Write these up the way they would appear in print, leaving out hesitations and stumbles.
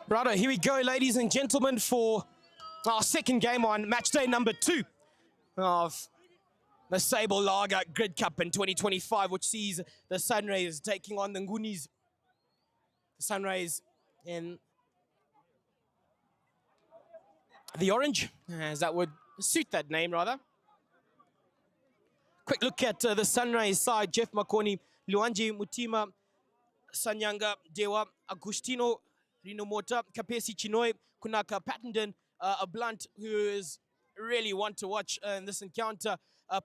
Righto, here we go, ladies and gentlemen, for our second game on match day number 2 of the Sable Lager Grid Cup in 2025, which sees the Sunrays taking on the Ngunis. The Sunrays in the orange, as that would suit that name, rather. Quick look at the Sunrays side. Jeff Makoni, Luanji Mutima, Sanyanga Dewa, Agustino Rinomota, Kapesi Chinoi, Kunaka Pattenden, a Blunt who is really one to watch in this encounter.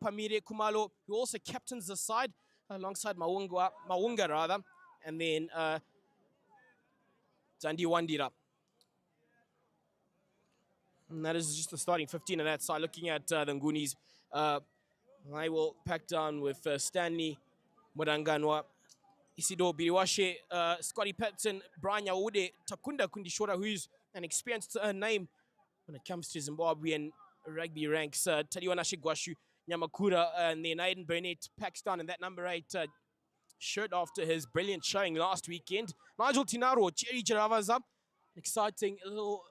Pamire Kumalo, who also captains the side alongside Mawunga rather, and then Zandi Wandira. And that is just the starting 15 on that side. Looking at the Ngunis, I will pack down with Stanley Muranganwa, Isidore Biriwashe, Scotty Patson, Brian Yaude, Takunda Kundishora, who's an experienced name when it comes to Zimbabwean rugby ranks. Tadiwana Shigwashu, Nyamakura, and then Aiden Burnett packs down in that number 8 shirt after his brilliant showing last weekend. Nigel Tinaro, Cherry Jaravaza, exciting little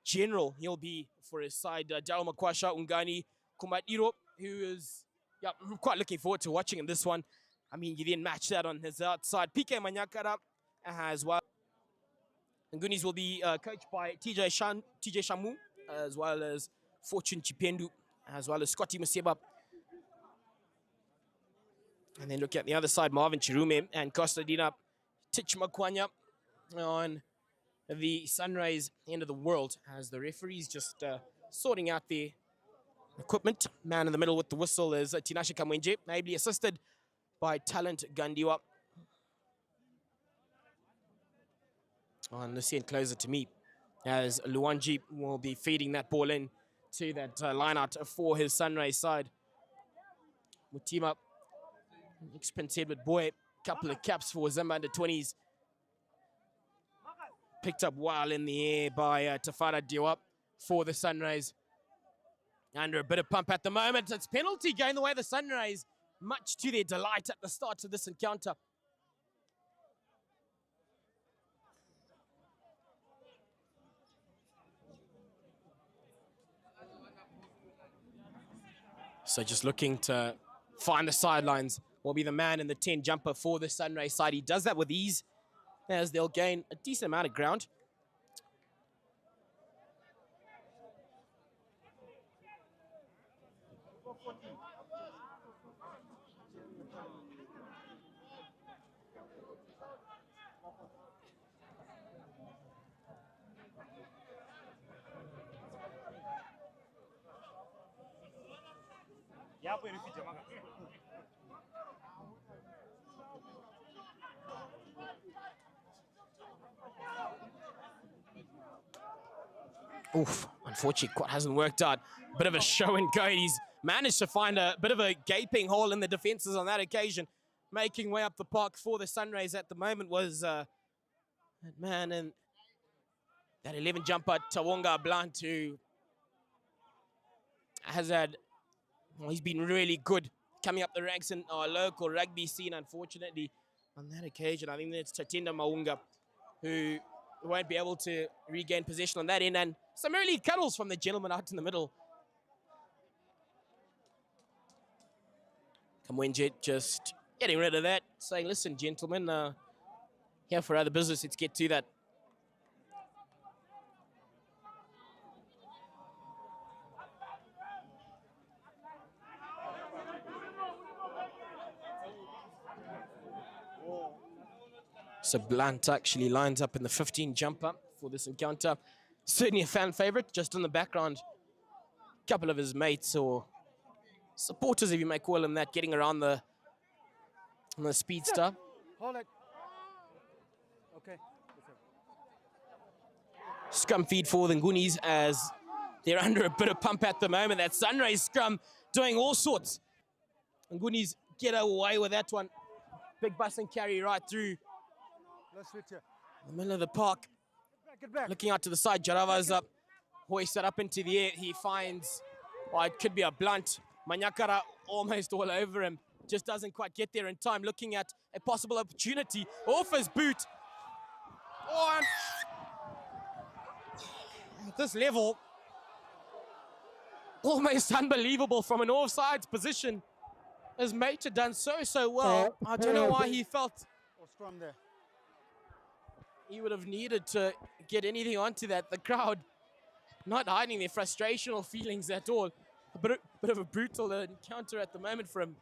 general he'll be for his side. Daryl Makwasha, Ungani, Kumatiro, who is I'm quite looking forward to watching in this one. I mean, you didn't match that on his outside. PK Manyakara as well. And Ngunis will be coached by TJ Shamu, as well as Fortune Chipendu, as well as Scotty Museba. And then look at the other side, Marvin Chirume and Costadina Tich Makwanya on the Sunrays end of the world, as the referees just sorting out their equipment. Man in the middle with the whistle is Tinashe Kamwenje, ably assisted by Talent Gandiwa. On this end, closer to me, as Luanji will be feeding that ball in to that line out for his Sunrays side. Mutima, expensive with boy, couple of caps for Zimba under 20s. Picked up well in the air by Tafara Diwa for the Sunrays. Under a bit of pump at the moment. It's penalty going the way of the Sunrays, much to their delight at the start of this encounter. So just looking to find the sidelines will be the man in the 10 jumper for the Sunray side. He does that with ease, as they'll gain a decent amount of ground. Oof, unfortunately, quite hasn't worked out. Bit of a show and go. He's managed to find a bit of a gaping hole in the defenses on that occasion. Making way up the park for the Sunrays at the moment was that man in that 11 jumper, Tawonga Blunt, who has had, well, he's been really good coming up the ranks in our local rugby scene. Unfortunately, on that occasion, I think it's Tatenda Maunga who won't be able to regain possession on that end, and some early cuddles from the gentleman out in the middle. Kamwenjet just getting rid of that, saying, listen, gentlemen, here for other business, let's get to that. So Blunt actually lines up in the 15 jumper for this encounter. Certainly a fan favorite, just in the background. A couple of his mates, or supporters, if you may call them that, getting around the speedster. Hold it. Okay. Scrum feed for the Ngunis as they're under a bit of pump at the moment. That Sunrays scrum doing all sorts. Ngunis get away with that one. Big bus and carry right through the middle of the park. Get back. Looking out to the side, Jarava's up, hoisted up into the air. He finds, well, it could be a Blunt. Manyakara almost all over him. Just doesn't quite get there in time. Looking at a possible opportunity off his boot. Oh, and at this level, almost unbelievable from an offsides position. His mate had done so well. I don't know why he felt Or scrum there. he would have needed to get anything onto that. The crowd not hiding their frustrational feelings at all. A bit of a brutal encounter at the moment for him,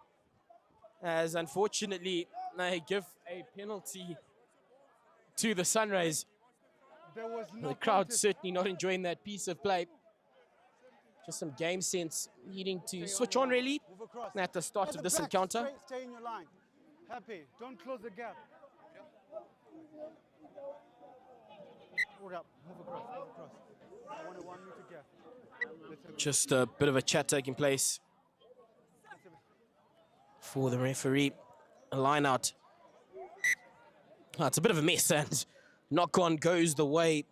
as unfortunately they give a penalty to the Sunrays. There was no The crowd contest. certainly not enjoying that piece of play. Just some game sense needing to switch on really Move across. at the start At of the this back, encounter. Stay in your line. Happy. Don't close the gap. Hold up. Move across. Move across. I want a 1 meter gap. Let's have Just a bit of a chat taking place for the referee. A line out. Oh, it's a bit of a mess, and knock on goes the way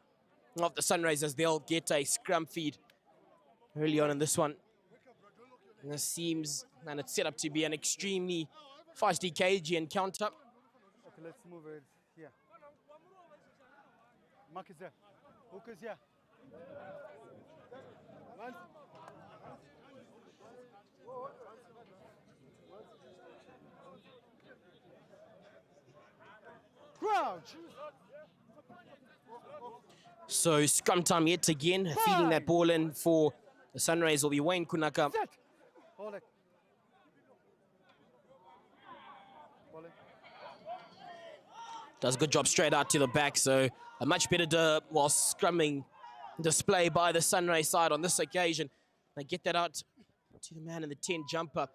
of the Sunrays as they'll get a scrum feed early on in this one. And this seems, and it's set up to be an extremely feisty, cagey encounter. Okay, let's move it here. Mark is there. Hook is here. Crouch. So scrum time yet again, feeding that ball in for the Sunrays will be Wayne Kunaka. Set. Hold it. Hold it. Does a good job straight out to the back, so a much better scrumming display by the Sunray side on this occasion. They get that out to the man in the 10 jumper.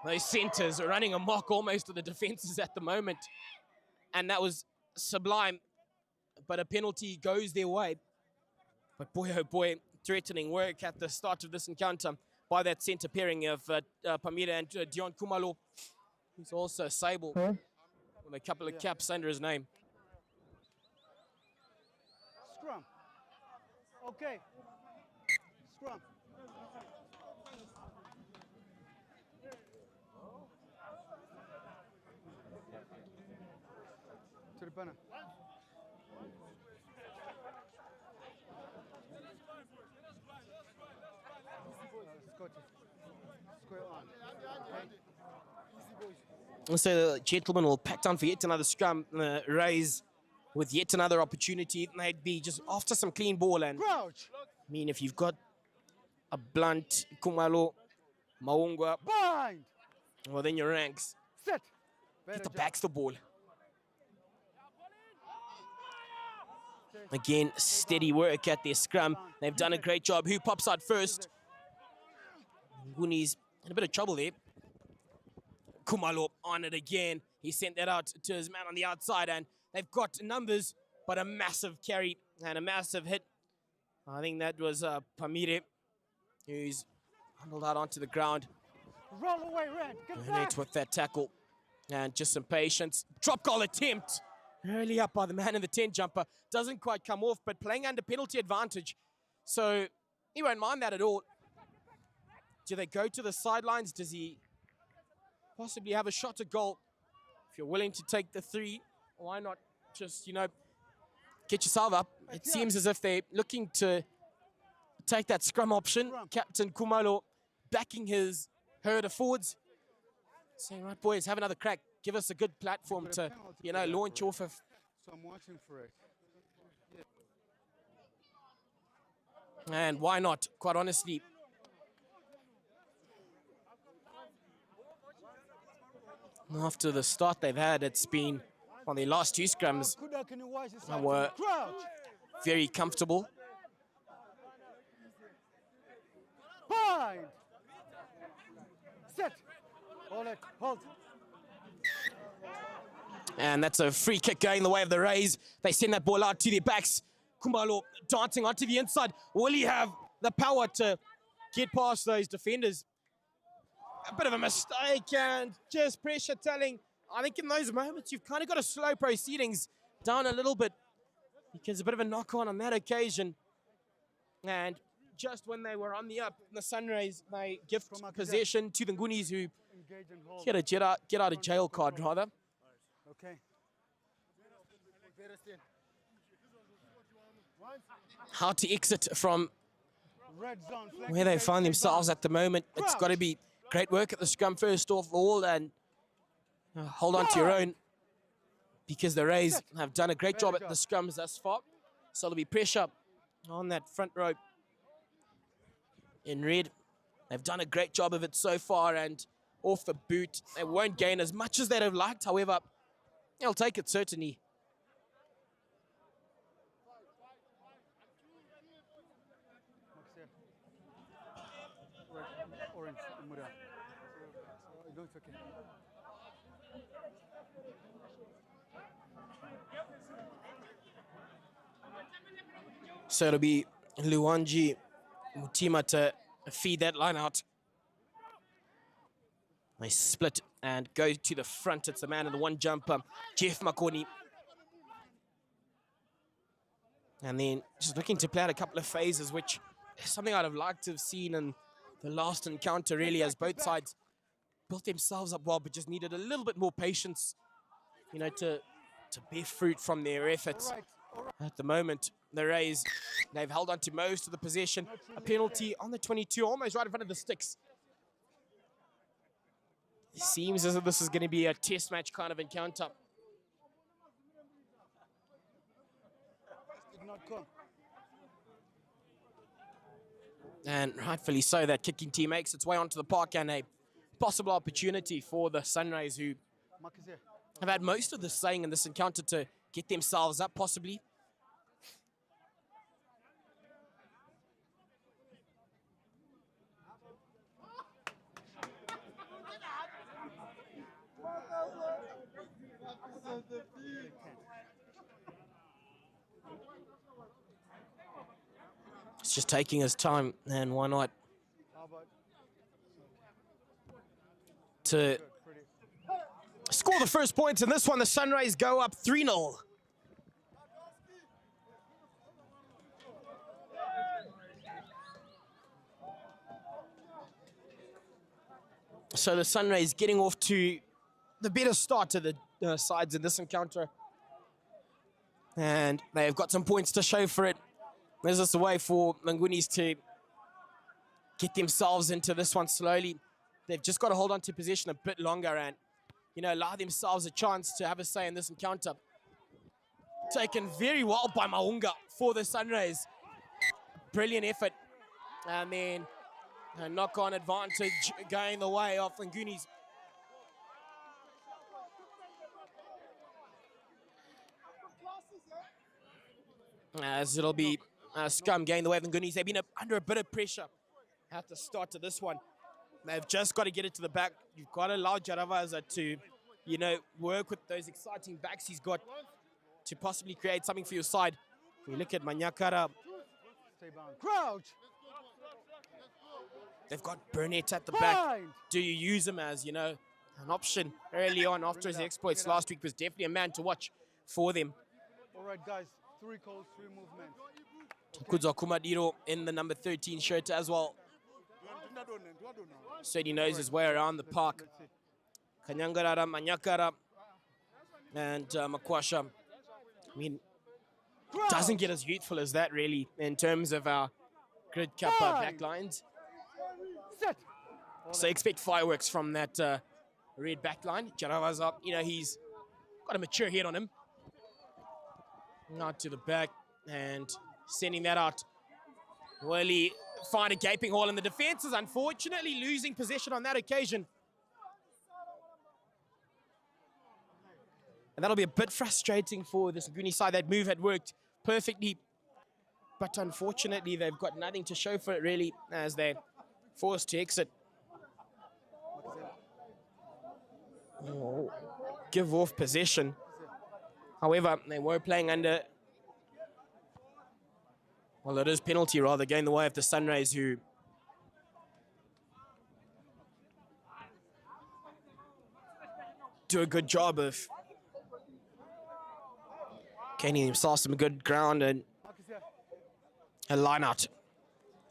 Those centers are running amok almost to the defenses at the moment. And that was sublime, but a penalty goes their way. But boy, oh boy, threatening work at the start of this encounter by that center pairing of Pamira and Dion Kumalo, who's also Sable with a couple of caps under his name. Scrum. Okay. Scrum. To the banner. Scotty. Square on. Okay. Easy boys. So the gentlemen will pack down for yet another scrum, Rays with yet another opportunity. They'd be just after some clean ball, and Crouch. I mean, if you've got a Blunt, Kumalo, Maungwa, Bind. well, then your ranks. Set. Get the backs the ball. Again, steady work at their scrum. They've done a great job. Who pops out first? Ngunis in a bit of trouble there. Kumalo on it again. He sent that out to his man on the outside, and they've got numbers, but a massive carry and a massive hit. I think that was Pamire, who's handled out onto the ground. Roll away, Red. Get back. Nate with that tackle. And just some patience. Drop goal attempt. Early up by the man in the 10 jumper. Doesn't quite come off, but playing under penalty advantage. So he won't mind that at all. Do they go to the sidelines? Does he possibly have a shot at goal? If you're willing to take the 3, why not just, get yourself up? It seems as if they're looking to take that scrum option. Captain Kumalo backing his herd of forwards. Saying, right, boys, have another crack. Give us a good platform to, launch off of. So I'm watching for it. And why not, quite honestly. After the start they've had, it's been on their last 2 scrums were very comfortable. Bind. Set. Hold it. Hold. And that's a free kick going the way of the Rays. They send that ball out to their backs. Kumbalo dancing onto the inside. Will he have the power to get past those defenders? A bit of a mistake and just pressure telling. I think in those moments, you've kind of got to slow proceedings down a little bit because a bit of a knock-on that occasion. And just when they were on the up, the Sunrays, they gift possession to the Ngunis, who get a get out of jail card, rather. Okay. how to exit from Red zone. where they find themselves at the moment. It's got to be great work at the scrum first of all, and hold on to your own, because the Rays have done a great job at the scrums thus far. So there'll be pressure on that front row in red. They've done a great job of it so far, and off the boot, they won't gain as much as they'd have liked. However, they'll take it certainly. Orange, Mura. So, it's okay. So it'll be Luwanji Mutima to feed that line out. They split and go to the front. It's the man in the one jumper, Jeff Makoni. And then just looking to play out a couple of phases, which is something I'd have liked to have seen in the last encounter, really, as both sides built themselves up well, but just needed a little bit more patience, you know, to bear fruit from their efforts. At the moment, the Rays, they've held on to most of the possession. A penalty on the 22, almost right in front of the sticks. It seems as if this is going to be a test match kind of encounter. Did not come. And rightfully so, that kicking team makes its way onto the park, and a possible opportunity for the Sunrays, who have had most of the saying in this encounter to get themselves up, possibly. It's just taking his time, and why not? To score the first points in this one, the Sunrays go up 3-0. So the Sunrays getting off to the better start to the sides in this encounter. And they've got some points to show for it. There's just a way for Ngunis to get themselves into this one slowly. They've just got to hold on to position a bit longer and, you know, allow themselves a chance to have a say in this encounter. Taken very well by Maunga for the Sunrays. Brilliant effort. And then a knock-on advantage going the way of Ngunis. As it'll be Scum getting the way of Ngunis. They've been under a bit of pressure at the start of this one. They've just got to get it to the back. You've got to allow Jaravaza to, you know, work with those exciting backs he's got to possibly create something for your side. If you look at Manyakara. Stay bound. Crouch! They've got Burnett at the back. Do you use him as, you know, an option early on after his exploits last week? Was definitely a man to watch for them. All right, guys. 3 calls, 3 movements. Kudzo Kumadiro in the number 13 shirt as well. Said he knows his way around the park. Kanyangarara, Manyakara, and Makwasha. I mean, doesn't get as youthful as that, really, in terms of our grid cup backlines. So expect fireworks from that red backline. Jaravaza, you know, he's got a mature head on him. Not to the back and sending that out. Will he find a gaping hole in the defenses? Unfortunately, losing possession on that occasion. And that'll be a bit frustrating for this Ngunis side. That move had worked perfectly. But unfortunately, they've got nothing to show for it, really, as they're forced to exit. Oh, give off possession. However, they were playing under, well, it is penalty rather, going the way of the Sunrays, who do a good job of gaining themselves some good ground and a line out.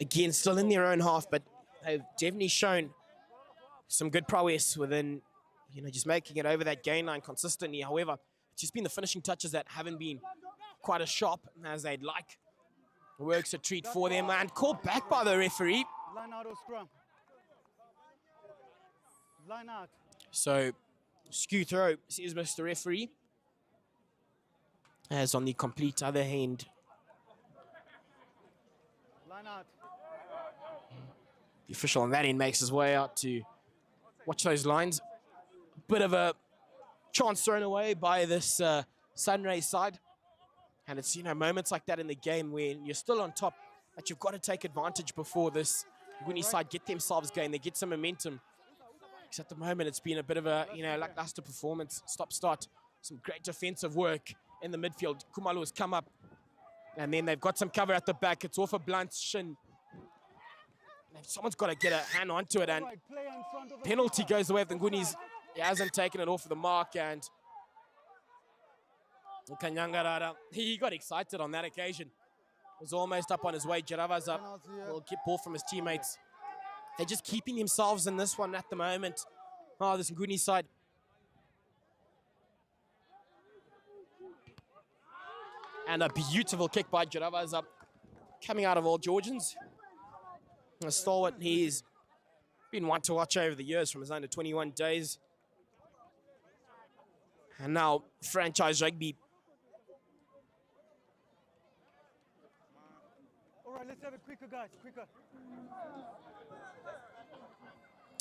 Again, still in their own half, but they've definitely shown some good prowess within, you know, just making it over that gain line consistently. However, it's just been the finishing touches that haven't been quite as sharp as they'd like. Works a treat for them and called back by the referee. Line out or scrum. Line out. So, skew throw, says Mr. Referee. As on the complete other hand, Line out. the official on that end makes his way out to watch those lines. Bit of a chance thrown away by this Sunrays side. And it's, moments like that in the game when you're still on top, that you've got to take advantage before this Ngunis side get themselves going. They get some momentum. Because at the moment, it's been a bit of a, lackluster performance. Stop-start. Some great defensive work in the midfield. Kumalu has come up. And then they've got some cover at the back. It's off a blunt shin. Someone's got to get a hand onto it. And penalty goes the way of the Ngunis. He hasn't taken it off of the mark. And Kanyangarara, he got excited on that occasion. Was almost up on his way. Jarava's up. Will get ball from his teammates. They're just keeping themselves in this one at the moment. Oh, this Ngunis side. And a beautiful kick by Jarava's up. Coming out of all Georgians. A stalwart, he's been one to watch over the years from his under 21 days. And now franchise rugby. All right, let's have it quicker, guys, quicker.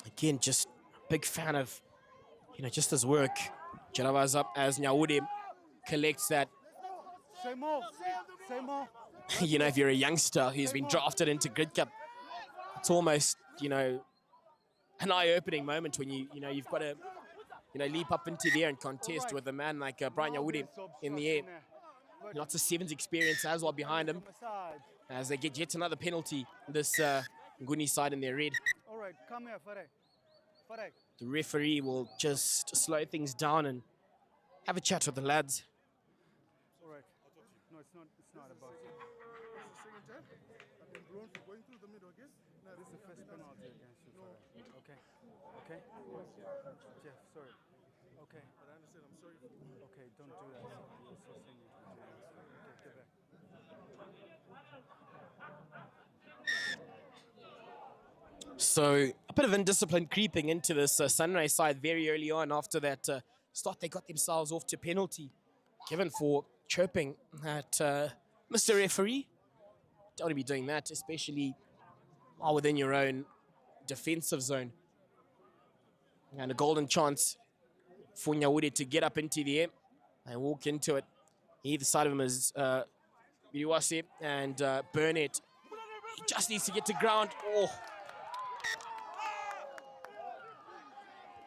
Again, just a big fan of, just his work. Jarava's up as Nyawude collects that. Say more, say more. If you're a youngster who's been drafted into Grid Cup, it's almost, an eye-opening moment when you've got to, leap up into the air and contest with a man like Brian Nyawude in the air. Lots of sevens experience as well behind him as they get yet another penalty, this Ngunis side in their red. All right, come here, Fare. The referee will just slow things down and have a chat with the lads. All right. No, it's not about it. It's the second time. I've been blown for going through the middle again. Now This is the first penalty against you, Fare. Okay? Okay? Jeff, sorry. Okay. But I understand, I'm sorry. Okay, don't do that. You're so senior. Okay, get back. So a bit of indiscipline creeping into this Sunrays side very early on. After that start, they got themselves off to penalty given for chirping at Mr. Referee. Don't want to be doing that, especially while within your own defensive zone. And a golden chance for Nyawude to get up into the air and walk into it. Either side of him is Biriwase and Burnett. He just needs to get to ground. Oh.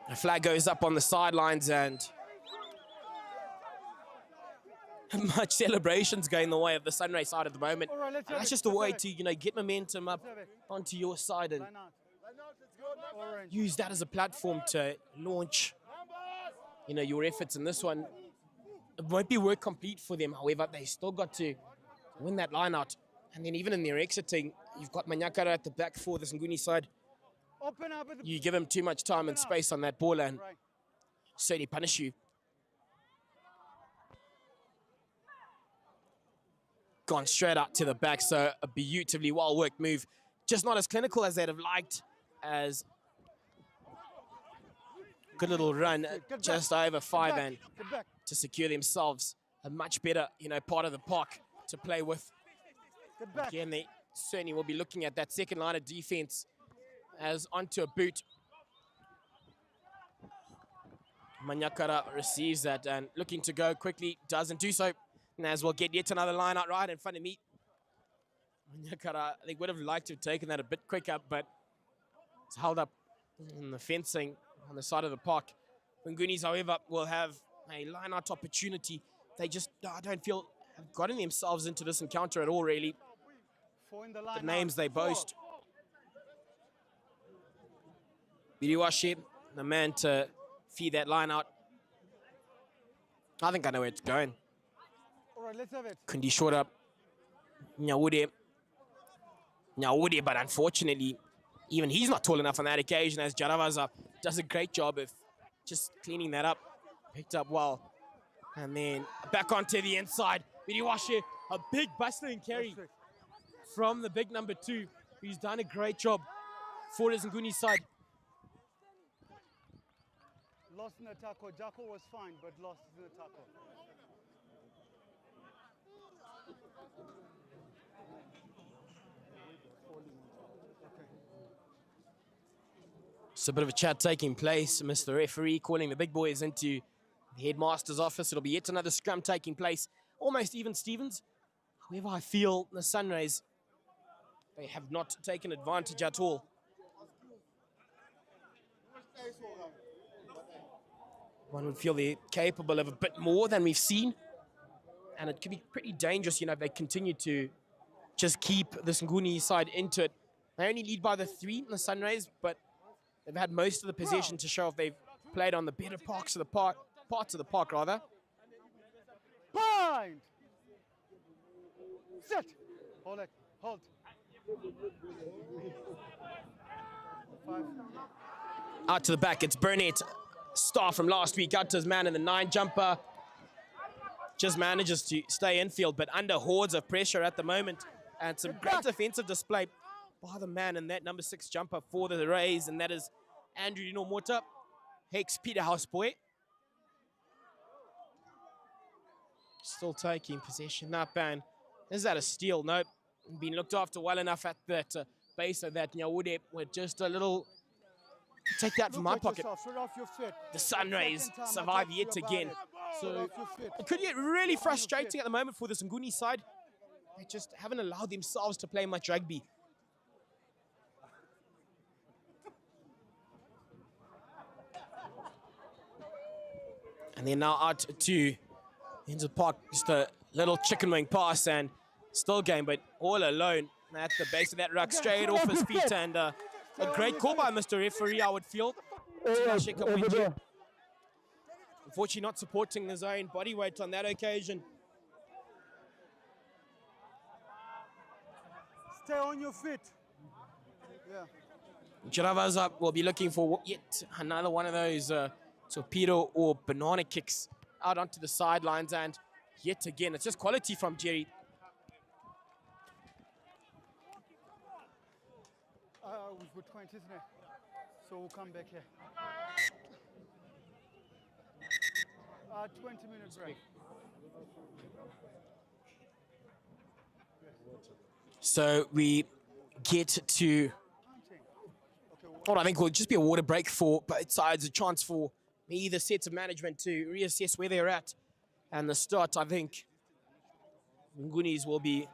A flag goes up on the sidelines and much celebrations going the way of the Sunrays side at the moment. All right, And that's just a way to, get momentum up onto your side and Line out. Orange. use that as a platform to launch, your efforts in this one. It won't be work complete for them, however, they still got to win that line out. And then even in their exiting, you've got Manyakara at the back for this Ngunis side. Open up with the... You give him too much time and space on that ball and Right. certainly punish you. Gone straight out to the back, so a beautifully well-worked move. Just not as clinical as they'd have liked, as good little run, Get just back. over 5 Get and back. to secure themselves a much better, part of the park to play with. Get back. Again, they certainly will be looking at that second line of defense as onto a boot. Manyakara receives that and looking to go quickly, doesn't do so. And as we'll get yet another line out right in front of me. Manyakara, they would have liked to have taken that a bit quicker, but it's held up in the fencing on the side of the park. Ngunis, however, will have a line-out opportunity. They just, I don't feel, have gotten themselves into this encounter at all, really. Four in the line The names out. they boast. Biriwase, the man to feed that line out. I think I know where it's going. All right, let's have it. Kundi short up. Nyawude, but unfortunately, even he's not tall enough on that occasion, as Jaravaza does a great job of just cleaning that up. Picked up well. And then back onto the inside. Biriwase, a big bustling carry. from the big number 2, who's done a great job for his Ngunis side. Lost in the tackle. Jacko was fine, but lost in the tackle. So a bit of a chat taking place. Mr. Referee calling the big boys into the headmaster's office. It'll be yet another scrum taking place. Almost even Stevens. However, I feel the Sunrays, they have not taken advantage at all. One would feel they're capable of a bit more than we've seen. And it could be pretty dangerous, if they continue to just keep this Nguni side into it. They only lead by the 3 in the Sunrays, but they've had most of the possession to show if they've played on the better parts of the park, rather. Bind! Sit! Hold it. Hold. 5. Out to the back, it's Burnett. Star from last week, out to his man in the 9 jumper. Just manages to stay infield, but under hordes of pressure at the moment. And some great defensive display by the man in that number 6 jumper for the Rays, and that is Andrew Dinomota, Hex Peterhouse boy. Still taking possession up, and is that a steal? Nope. Been looked after well enough at that base of that Nyawude with just a little. Take that from my pocket. The Sunrays survive yet again. So it could get really frustrating at the moment for this Nguni side. They just haven't allowed themselves to play much rugby. And they're now out to into the park. Just a little chicken wing pass and still game, but all alone at the base of that ruck, straight off his feet. And a great call by Mr. Referee, I would feel. Unfortunately, not supporting his own body weight on that occasion. Stay on your feet. Yeah. Jaravaza will be looking for yet another one of those torpedo or banana kicks out onto the sidelines, and yet again, it's just quality from Jerry. We've got 20, isn't it? So we'll come back here. 20-minute break. So we get to, well, I think will just be a water break for both sides, a chance for either sets of management to reassess where they're at. And the start, I think, Ngunis will be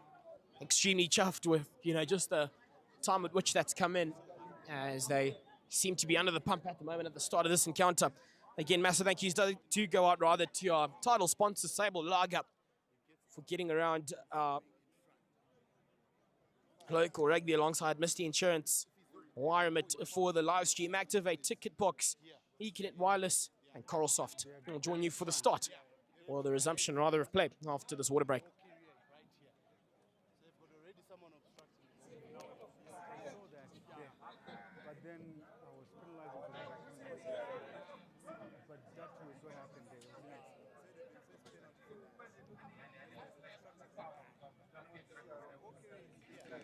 extremely chuffed with, just the time at which that's come in, as they seem to be under the pump at the moment at the start of this encounter. Again, massive thank yous to go out rather to our title sponsor, Sable Lager, for getting around local rugby alongside Misty Insurance, Wiremit for the live stream, Activate, Ticket Box, Econet Wireless, and Coralsoft. We'll join you for the start, or the resumption rather of play after this water break. But then I was penalizing. But that was what happened there.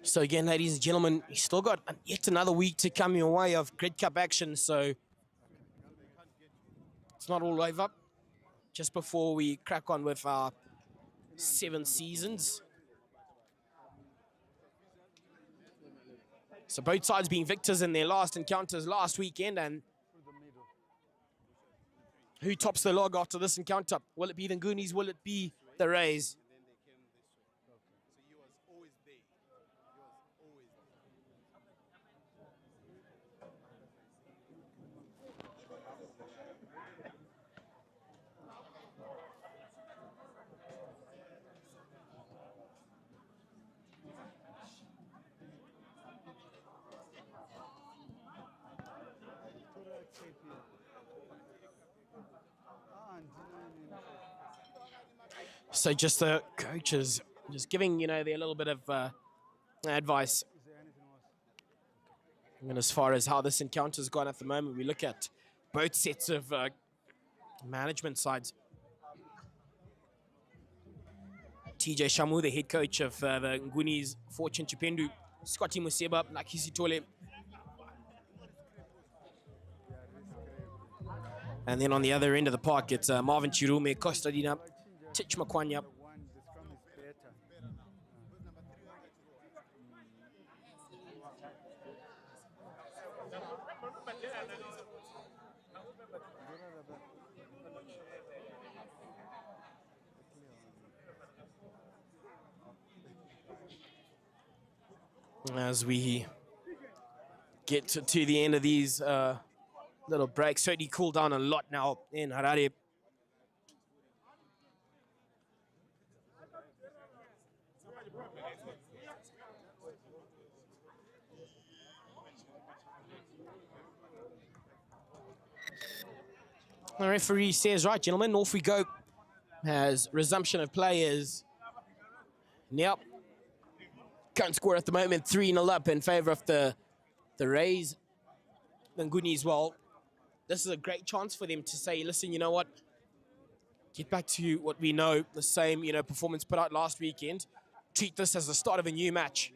So again, ladies and gentlemen, you still got yet another week to come your way of Grid Cup action, so it's not all over. Just before we crack on with our 7 seasons. So both sides being victors in their last encounters last weekend, and who tops the log after this encounter? Will it be the Ngunis? Will it be the Rays? So just the coaches just giving, their little bit of advice. And as far as how this encounter's gone at the moment, we look at both sets of management sides TJ Shamu, the head coach of the Ngunis, Fortune Chipendu, Scotty Museba, Nakisi Tole. And then on the other end of the park, it's Marvin Chirume, Costadina, Tich Makwanya. As we get to the end of these little breaks, certainly cooled down a lot now in Harare. The referee says, right, gentlemen, off we go. As resumption of play is, yep, current score at the moment, 3-0 up in favor of the Rays. The Ngunis, well, this is a great chance for them to say, listen, you know what? Get back to what we know, the same, performance put out last weekend. Treat this as the start of a new match.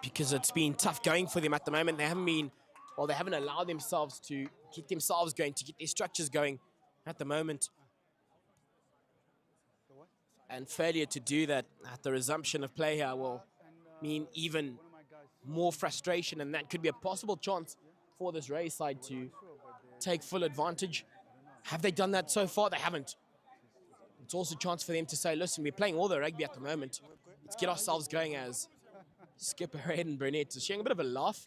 Because it's been tough going for them at the moment. They haven't allowed themselves to get themselves going, to get their structures going at the moment. And failure to do that at the resumption of play here will mean even more frustration, and that could be a possible chance for this Rays side to take full advantage. Have they done that so far? They haven't. It's also a chance for them to say, listen, we're playing all the rugby at the moment. Let's get ourselves going, as Skipper Hayden Burnett is sharing a bit of a laugh.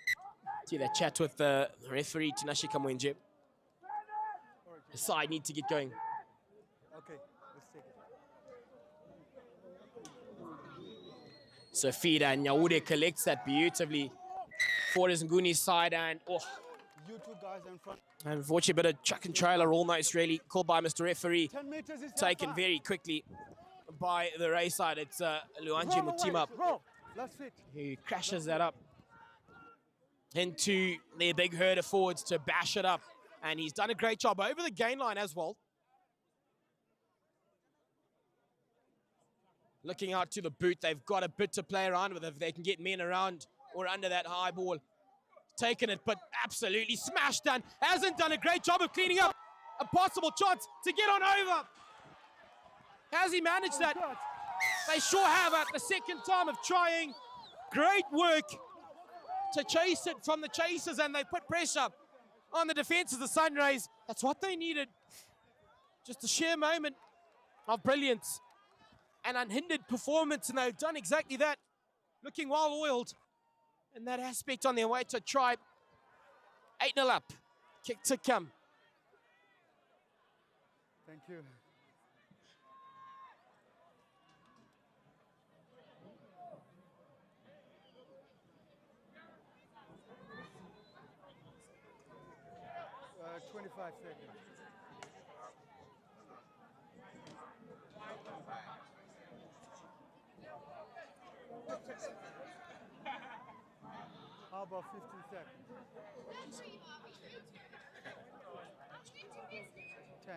See that chat with the referee, Tinashe Kamwenje. The side need to get going. Okay, let's take it. So Fida and Nyaude collects that beautifully for his Ngunis side, and You two guys in front. unfortunately, bit of chuck and trailer almost really called by Mr. Referee. 10 meters is Taken very quickly by the Rays side. It's Luanje Mutima who crashes that up into their big herd of forwards to bash it up. And he's done a great job over the gain line as well. Looking out to the boot, they've got a bit to play around with if they can get men around or under that high ball. Taken it, but absolutely smashed down. Hasn't done a great job of cleaning up a possible chance to get on over. Has he managed that? They sure have at the second time of trying. Great work to chase it from the chasers, and they put pressure on the defense of the Sunrays. That's what they needed. Just a sheer moment of brilliance and unhindered performance, and they've done exactly that. Looking well-oiled in that aspect on their way to try. 8-0 up. Kick to come. Thank you. Uh, 25 seconds. How about 15 seconds? 10.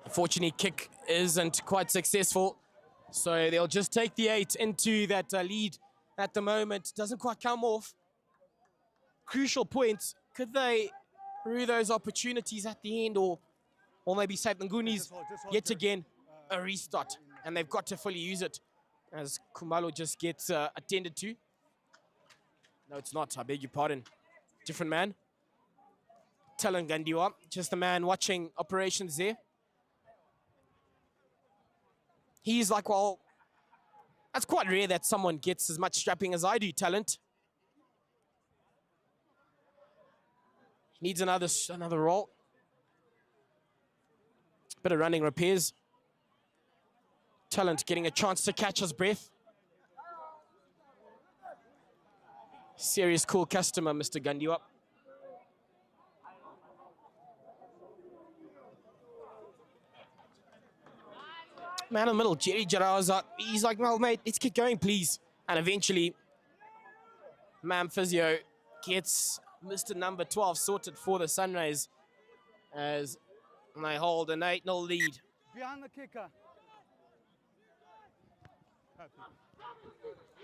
Unfortunately, kick isn't quite successful. So they'll just take the 8 into that lead at the moment. Doesn't quite come off. Crucial points. Could they rue those opportunities at the end, or maybe save the Ngunis yet again a restart? And they've got to fully use it as Kumalo just gets attended to. No, it's not. I beg your pardon. Different man. Talangandiwa, just the man watching operations there. He's like, well, that's quite rare that someone gets as much strapping as I do, Talent. He needs another roll. Bit of running repairs. Talent getting a chance to catch his breath. Serious cool customer, Mr. Gandiwa. Man in the middle, Jerry Jarawa's up. He's like, well, mate, let's get going, please. And eventually, Mam Physio gets Mr. Number 12 sorted for the Sunrays as they hold an 8-0 lead. Behind the kicker.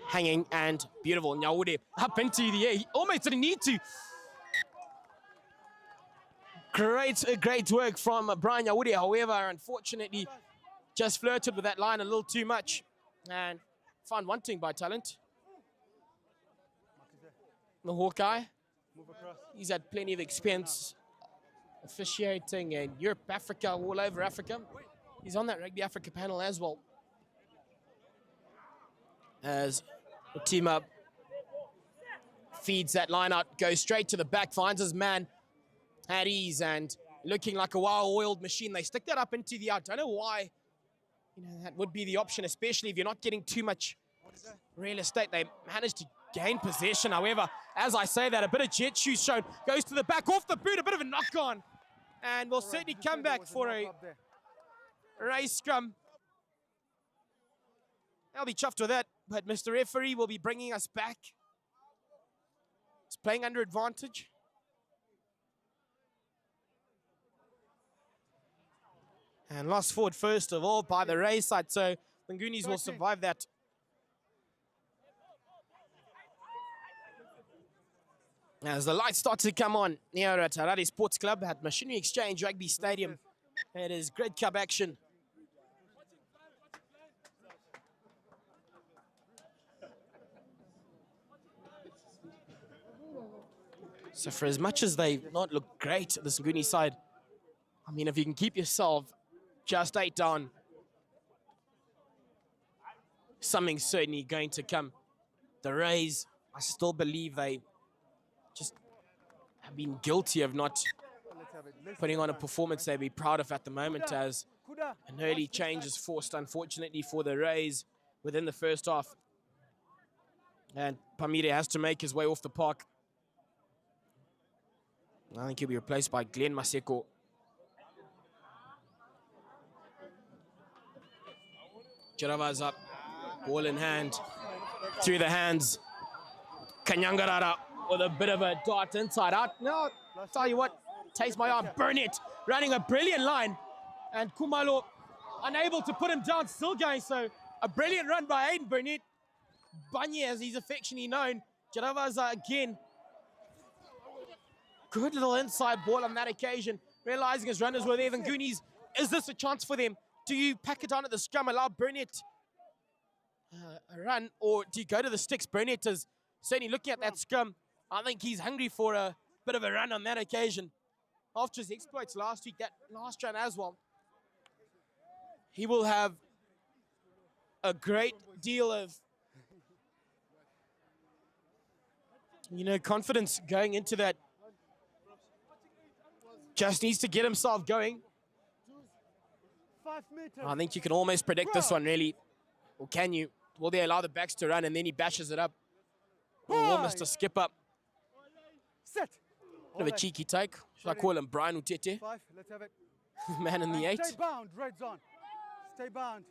Hanging and beautiful. Nyaude up into the air. He almost didn't need to. Great work from Brian Nyaude. However, unfortunately, just flirted with that line a little too much and found wanting by talent. The Hawkeye, Move across. he's had plenty of experience officiating in Europe, Africa, all over Africa. He's on that Rugby Africa panel as well. As the team up feeds that line out, goes straight to the back, finds his man at ease and looking like a well-oiled machine. They stick that up into the out. Don't know why. That would be the option, especially if you're not getting too much real estate. They managed to gain possession. However, as I say that, a bit of jet shoes shown. Goes to the back, off the boot, a bit of a knock-on. And will certainly come back for a race scrum. I'll be chuffed with that, but Mr. Referee will be bringing us back. He's playing under advantage. And lost forward first of all by the race side, so the Ngunis will survive that. As the lights start to come on here at Harare Sports Club at Machinery Exchange Rugby Stadium, it is Grade Cup action. So for as much as they not look great, this Nguni side, I mean, if you can keep yourself just 8 down, something's certainly going to come. The Rays, I still believe they just have been guilty of not putting on a performance they'd be proud of at the moment, as an early change is forced, unfortunately, for the Rays within the first half. And Pamire has to make his way off the park. I think he'll be replaced by Glenn Maseko. Jarava's up, ball in hand, through the hands. Kanyangarara with a bit of a dart inside out. No, tell you what, taste my arm. Burnett running a brilliant line. And Kumalo unable to put him down, still going. So a brilliant run by Aiden Burnett. Bunny, as he's affectionately known. Jaravaza again. Good little inside ball on that occasion. Realizing his runners were there. The Ngunis, is this a chance for them? Do you pack it down at the scrum, allow Burnett a run, or do you go to the sticks? Burnett is certainly looking at that scrum. I think he's hungry for a bit of a run on that occasion. After his exploits last week, that last run as well, he will have a great deal of, confidence going into that. Just needs to get himself going. 5 meters. I think you can almost predict this one, really. Or can you? Will they allow the backs to run and then he bashes it up? Or will Mr. Skip up? Set. Bit of a cheeky take. Should I call him Brian Utete? 5, let's have it. Man in the 8. Stay bound, red zone. Stay bound.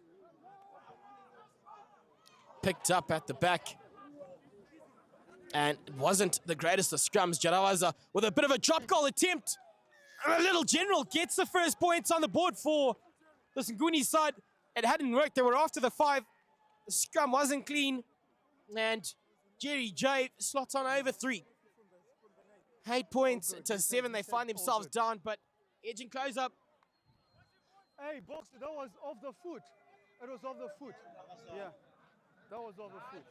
Picked up at the back. And it wasn't the greatest of scrums. Jarawaza with a bit of a drop goal attempt. And a little general gets the first points on the board for this Nguni side. It hadn't worked. They were after the 5. The scrum wasn't clean. And Jerry J slots on over 3. 8 points to 7. They find themselves down, but edging close up. Hey, box, that was off the foot. It was off the foot. Yeah, that was off the foot.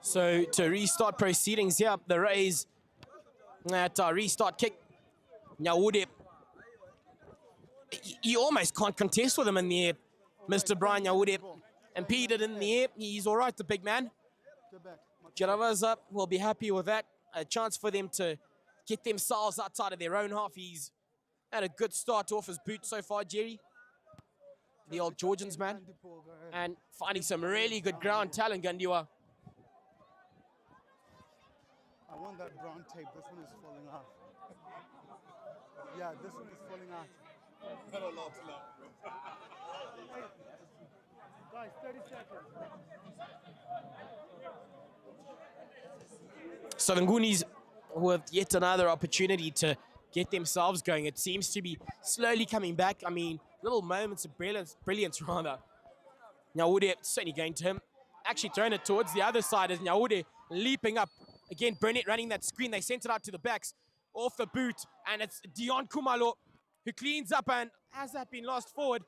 So to restart proceedings here, the Rays at restart kick. Nyaude, you almost can't contest with him in the air. Mr. Brian Nyaude impeded in the air. He's all right, the big man. Jarava's up, will be happy with that. A chance for them to get themselves outside of their own half. He's had a good start off his boot so far, Jerry. The old Georgians, man. And finding some really good ground talent, Gandiwa. I want that brown tape. This one is falling off. Yeah, this one is falling out. Guys, 30 seconds. So the Ngunis with yet another opportunity to get themselves going. It seems to be slowly coming back. I mean, little moments of brilliance rather. Nyaude certainly going to him. Actually throwing it towards the other side as Nyaude leaping up. Again, Burnett running that screen. They sent it out to the backs. Off the boot. And it's Dion Kumalo who cleans up, and has that been lost forward?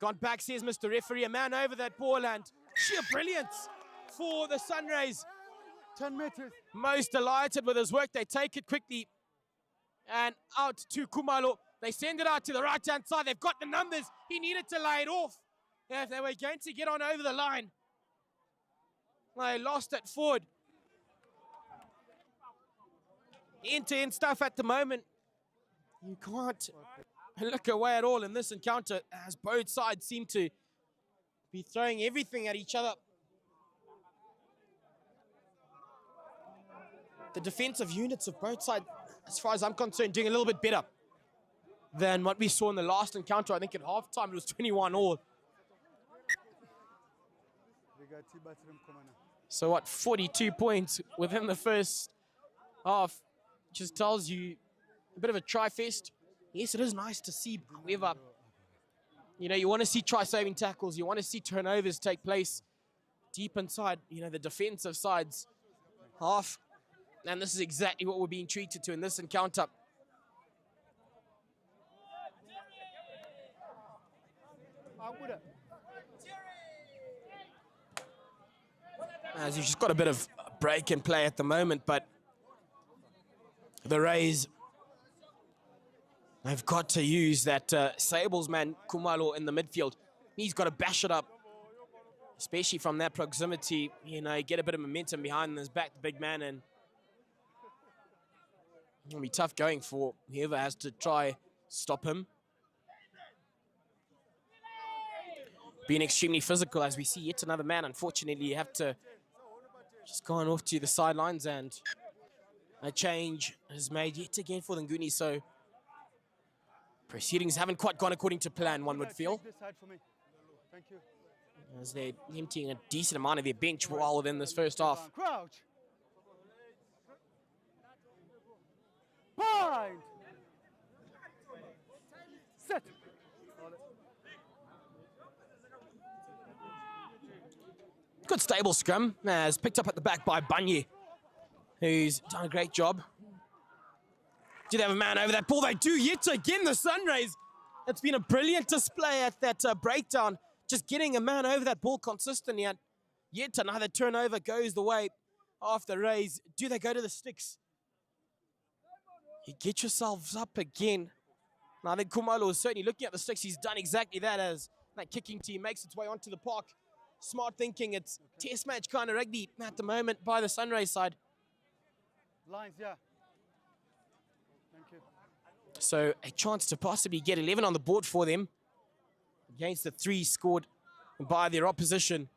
Gone back, says Mr. Referee. A man over that ball, and sheer brilliance for the Sunrays. 10 meters. Most delighted with his work. They take it quickly and out to Kumalo. They send it out to the right-hand side. They've got the numbers. He needed to lay it off if they were going to get on over the line. They lost it forward. End-to-end stuff at the moment. You can't look away at all in this encounter as both sides seem to be throwing everything at each other. The defensive units of both sides, as far as I'm concerned, doing a little bit better than what we saw in the last encounter. I think at halftime it was 21 all. So what, 42 points within the first half just tells you a bit of a try-fest. Yes, it is nice to see. However, you know, you want to see try-saving tackles. You want to see turnovers take place deep inside, you know, the defensive side's half. And this is exactly what we're being treated to in this encounter. As you've just got a bit of break and play at the moment, but the Rays have got to use that Sables man, Kumalo, in the midfield. He's got to bash it up, especially from that proximity. You know, get a bit of momentum behind his back, the big man, and it'll be tough going for whoever has to try stop him. Being extremely physical, as we see yet another man. Unfortunately, you have to just gone off to the sidelines, and a change is made yet again for the Ngunis. So proceedings haven't quite gone according to plan, one would feel. Thank you. As they're emptying a decent amount of their bench while within this first half. Crouch. Bind. Set. Good stable scrum, as picked up at the back by Banye, who's done a great job. Do they have a man over that ball? They do yet again, the Sunrays. It's been a brilliant display at that breakdown, just getting a man over that ball consistently, and yet another turnover goes the way of the Rays. Do they go to the sticks? You get yourselves up again. Now, I think Kumalo is certainly looking at the sticks. He's done exactly that as that kicking team makes its way onto the park. Smart thinking. It's test match kind of rugby at the moment by the Sunrays side. Lines, yeah. Thank you. So a chance to possibly get 11 on the board for them against the 3 scored by their opposition.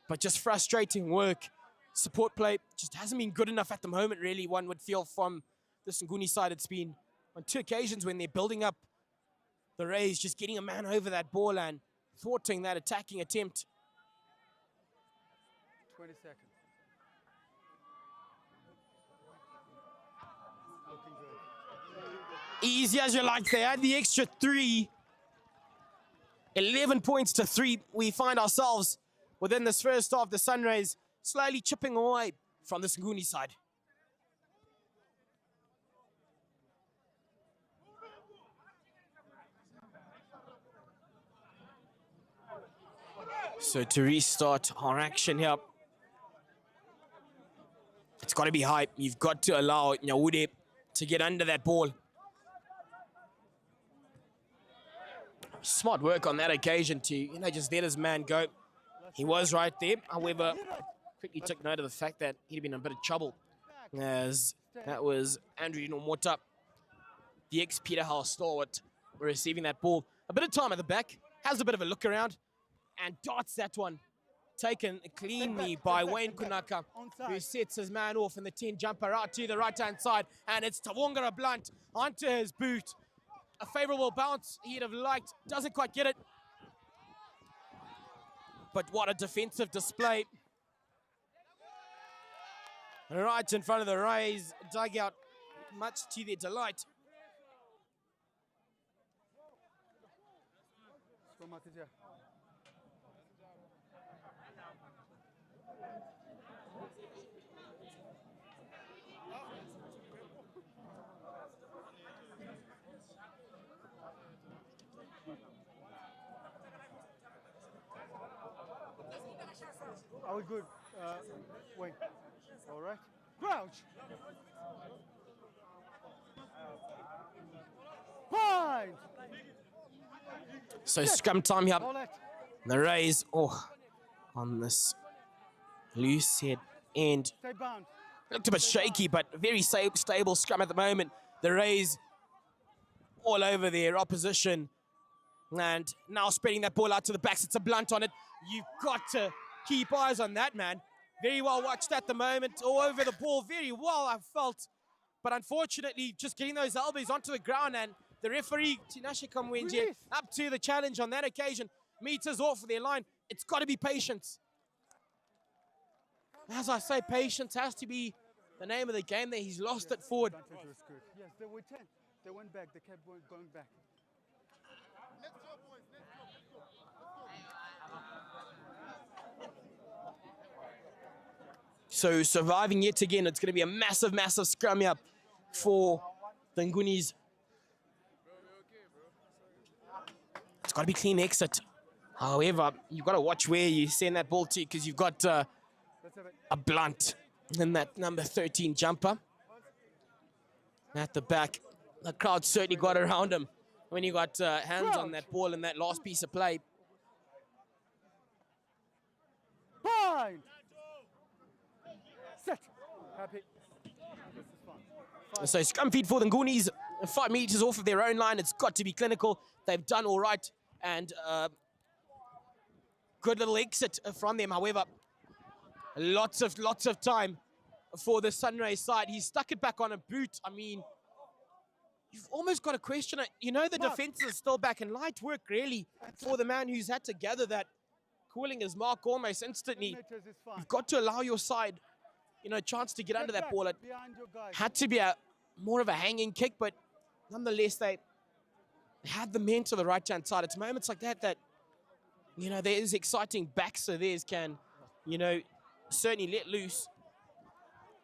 But just frustrating work. Support play just hasn't been good enough at the moment, really, one would feel from the Ngunis side. It's been on 2 occasions when they're building up the Rays, just getting a man over that ball and thwarting that attacking attempt. 20 seconds. Looking good. Easy as you like. They add the extra 3. 11 points to 3. We find ourselves within this first half. The Sunrays slowly chipping away from the Ngunis side. So to restart our action here, it's got to be high. You've got to allow Nyaude to get under that ball. Smart work on that occasion to, you know, just let his man go. He was right there. However, quickly took note of the fact that he'd been in a bit of trouble, as that was Andrew Nomota, the ex-Peter House stalwart, receiving that ball. A bit of time at the back, has a bit of a look around, and darts that one. Taken cleanly by Wayne Kunaka, who sets his man off in the 10 jumper out to the right-hand side. And it's Tawongara Blunt onto his boot. a favorable bounce he'd have liked. Doesn't quite get it. But what a defensive display. Right in front of the Rays dugout, much to their delight. Are we good? Wait. All right. Crouch. Point. So scrum time here. All right. The Rays, on this loose head end. Stay bound. Looked a bit shaky, but very stable scrum at the moment. The Rays all over their opposition. And now spreading that ball out to the backs. It's a blunt on it. You've got to keep eyes on that, man. Very well watched at the moment. All over the ball. Very well, I felt. But unfortunately, just getting those elbows onto the ground, and the referee, Tinashe Kamwenje, up to the challenge on that occasion. Meters off their line. It's got to be patience. As I say, patience has to be the name of the game there. He's lost it forward. Yes, they were 10. They went back. They kept going back. So surviving yet again, it's going to be a massive, massive scrum up for the Ngunis. It's got to be clean exit. However, you've got to watch where you send that ball to, because you've got a blunt in that number 13 jumper. At the back, the crowd certainly got around him when he got hands on that ball in that last piece of play. Point. Set. Happy. So scrum feed for the Ngunis, 5 meters off of their own line. It's got to be clinical. They've done all right, and good little exit from them. However, lots of time for the Sunrays side. He stuck it back on a boot. I mean, you've almost got to question it. You know, the defense is still back, and light work really for the man who's had to gather that, cooling his mark almost instantly. You've got to allow your side, you know, chance to get under that ball. It had to be more of a hanging kick, but nonetheless, they had the men to the right-hand side. It's moments like that, you know, there is exciting backs, so theirs can, you know, certainly let loose.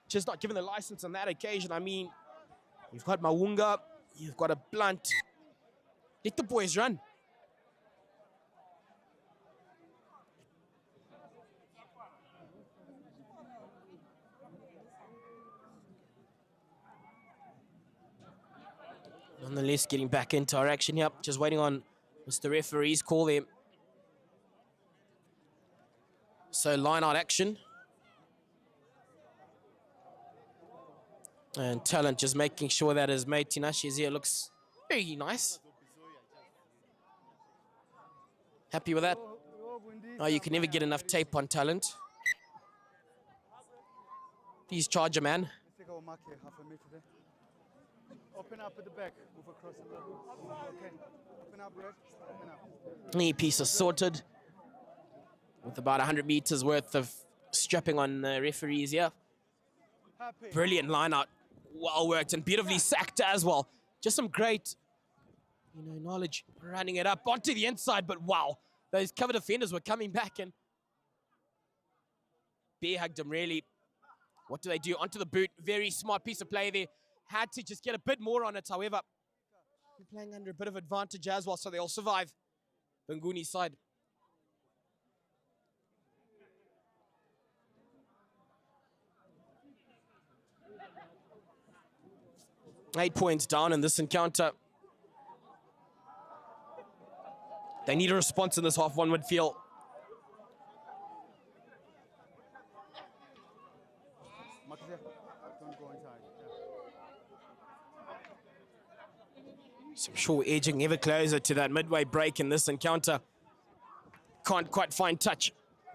Just not given the license on that occasion. I mean, you've got Mawunga, you've got a blunt. Let the boys run. Nonetheless, getting back into our action here. Just waiting on Mr. Referee's call there. So line-out action. And Talent just making sure that his mate Tinashe's here looks very nice. Happy with that? Oh, you can never get enough tape on Talent. Please charge a man. Open up at the back, move across the middle. Okay. Open up, Red. Open up. Knee piece is sorted with about 100 meters worth of strapping on the referees here. Happy. Brilliant line out. Well worked and beautifully sacked as well. Just some great, you know, knowledge running it up onto the inside, but wow, those cover defenders were coming back and bear hugged him really. What do they do? Onto the boot. Very smart piece of play there. Had to just get a bit more on it, however. They're playing under a bit of advantage as well, so they'll survive. The Ngunis side. Eight points down in this encounter. They need a response in this half, one would feel. Don't go inside. So I'm sure we're edging ever closer to that midway break in this encounter. Can't quite find touch.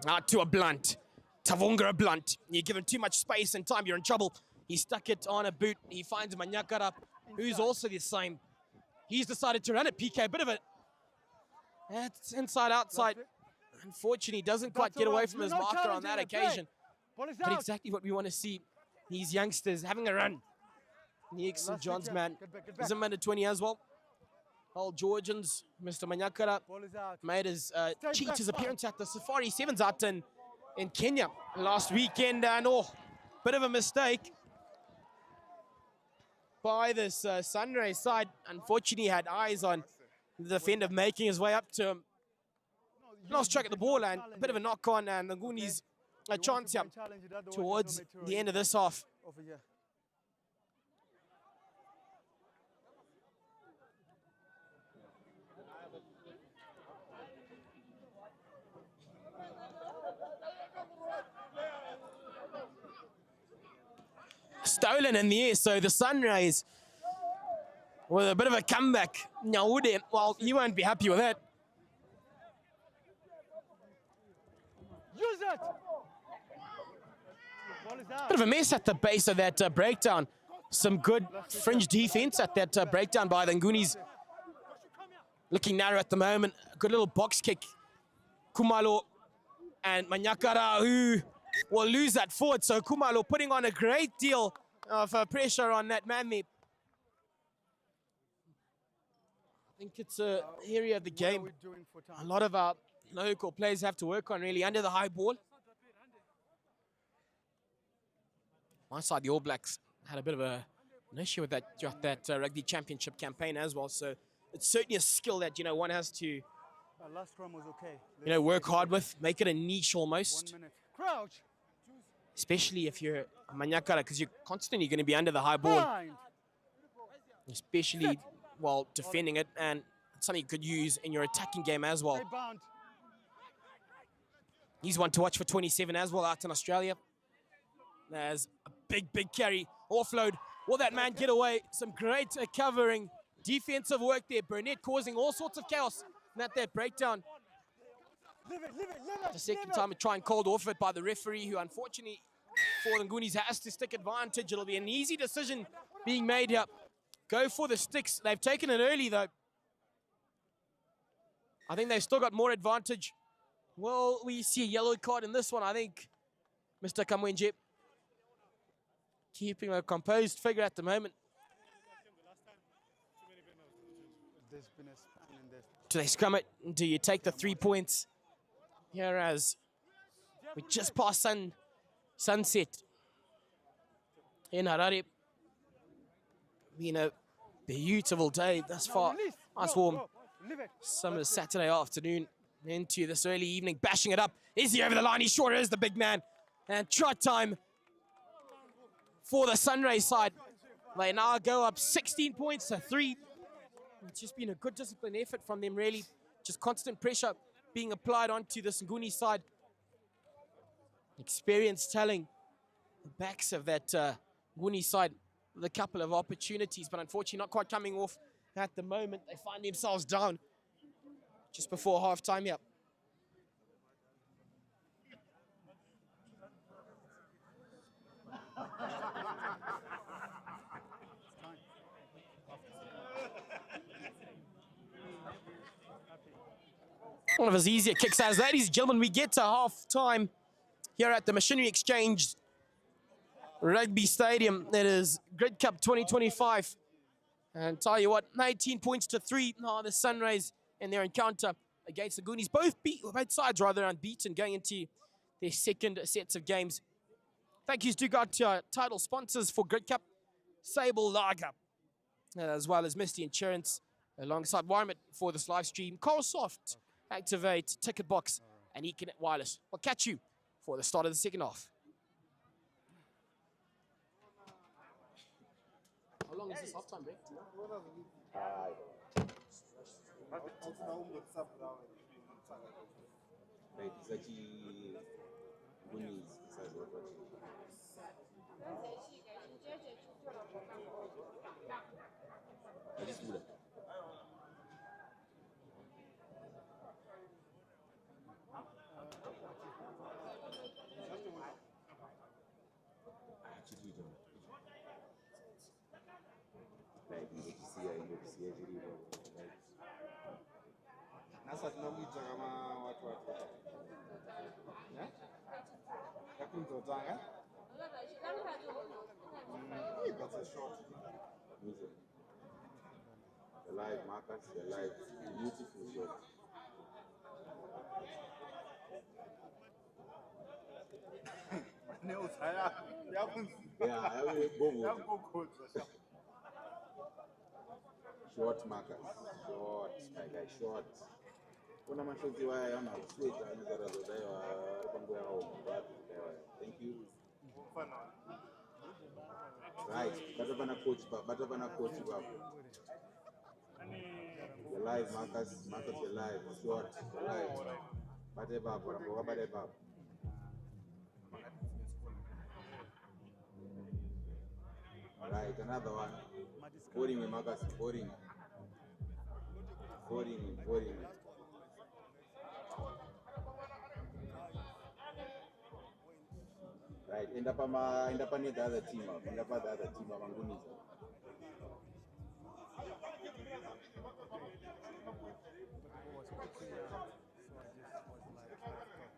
Out to a blunt. Tavunga a blunt. You give him too much space and time, you're in trouble. He stuck it on a boot. He finds Manyakara, who's also the same. He's decided to run it, PK. A bit of a... It's inside, outside. Unfortunately, he doesn't quite get away from his marker on that occasion. But exactly what we want to see. These youngsters having a run. The St. John's man is a under 20 as well. Old Georgians, Mr. Manyakara, made his cheat his appearance at the Safari Sevens out in Kenya last weekend. And bit of a mistake by this Sunrays side. Unfortunately, had eyes on the defender making his way up to him. Lost track of the ball and a bit of a knock on, and the Ngunis a chance here towards the end of this half. Stolen in the air, so the Sunrays with a bit of a comeback. Well, you won't be happy with that. Use it. Bit of a mess at the base of that breakdown. Some good fringe defense at that breakdown by the Ngunis. Looking narrow at the moment. Good little box kick. Kumalo and Manyakara, who will lose that forward. So Kumalo putting on a great deal of pressure on that man there. I think it's an area of the game a lot of our local players have to work on, really, under the high ball. My side, the All Blacks had a bit of an issue with that rugby championship campaign as well. So it's certainly a skill that, one has to, last run was okay. Work hard with, make it a niche almost. 1 minute. Crouch. Especially if you're a Manyakara, because you're constantly going to be under the high ball. Especially while defending it, and it's something you could use in your attacking game as well. He's one to watch for 27 as well out in Australia. There's a big carry, offload. Will that man get away? Some great covering defensive work there. Burnett causing all sorts of chaos at that breakdown. The second time to try and called off it by the referee, who unfortunately for the Ngunis has to stick advantage. It'll be an easy decision being made here. Go for the sticks. They've taken it early though. I think they've still got more advantage. Well, we see a yellow card in this one, I think. Mr. Kamwenje keeping a composed figure at the moment. Do they scrum it? Do you take the 3 points? Here as we just passed sunset in Harare. Been a beautiful day thus far. Nice warm summer Saturday afternoon into this early evening. Bashing it up. Is he over the line? He sure is, the big man. And try time for the Sunrays side. They now go up 16 points to 3. It's just been a good disciplined effort from them, really. Just constant pressure being applied onto this Ngunis side. Experience telling the backs of that Ngunis side with a couple of opportunities, but unfortunately not quite coming off at the moment. They find themselves down just before half-time here. One of his easier kicks as, ladies and gentlemen, we get to half-time here at the Machinery Exchange Rugby Stadium. It is Grid Cup 2025. And tell you what, 19 points to 3 now the Sunrays in their encounter against the Ngunis. Both sides rather unbeaten going into their second sets of games. Thank yous do go to our title sponsors for Grid Cup, Sable Lager, as well as Misty Insurance, alongside Wymet for this live stream, Soft, Activate, Ticket Box, and Econet Wireless. We'll catch you for the start of the second half. How long is this halftime break? ingosiya chiripo nasati nakuita kama watu yakunzotanga that's a short music. The live markers, the live beautiful shot. Yeah, short markers, short, like short. Kuna mashozi waya yana sweet anaweza kudaiwa pango yao. Thank you. Right, bata bana coach baba. The live markers your live, short, your live. Bate baba, ramboka bate baba. Right, another one. Boring markers, boring. Right, end up near the other team up. Ngunis.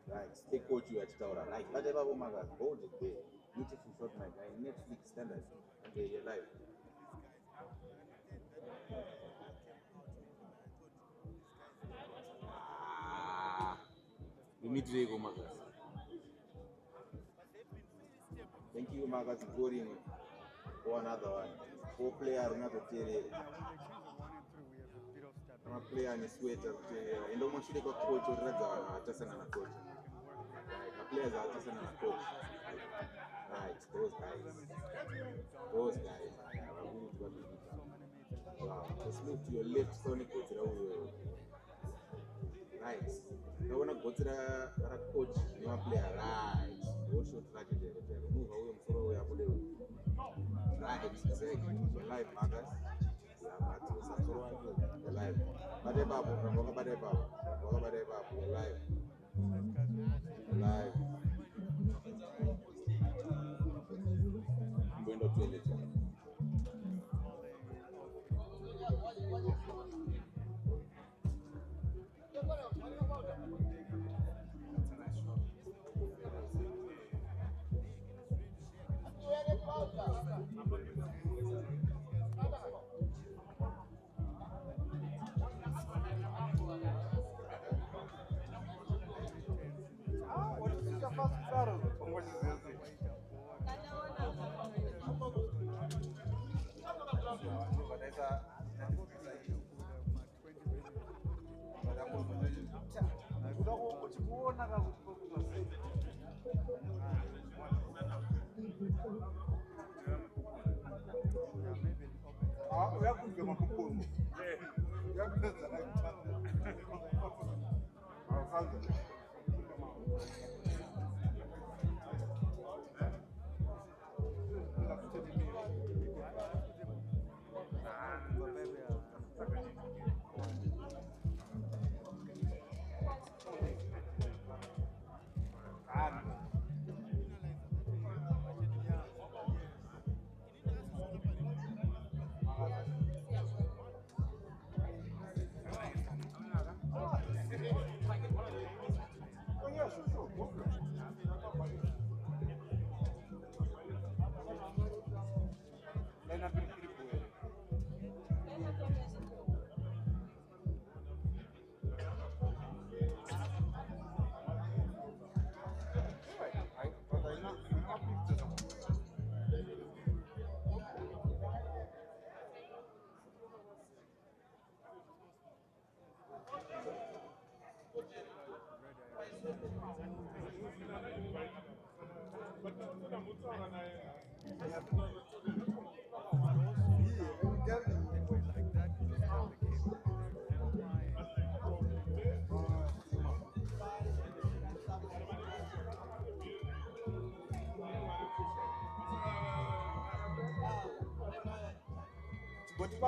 Right, stay coach you at Taura. Like whatever Magas, hold it there. Beautiful shot, my guy. Netflix standard. And they're live. Dimitri Magas. Thank you, Magas. Boring for another one. 4 player, another player. I'm a player and a sweater. And don't want to go coach or just another coach. Right, the players are just another coach. Right, those guys. Wow, let's move to your left, Sonic. Right. I want to go to the coach, you want to play right. You should like it. Move away and throw away. Right, exactly. The live markers. The live. Bade babu, bade babu. The live. Live. I'm going to play later.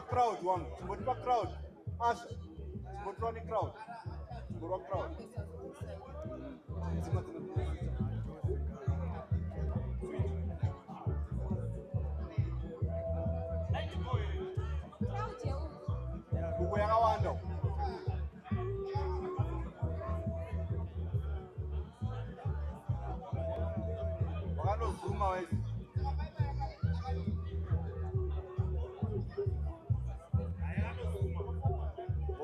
Crowd one, crowd. Asha, crowd. Crowd.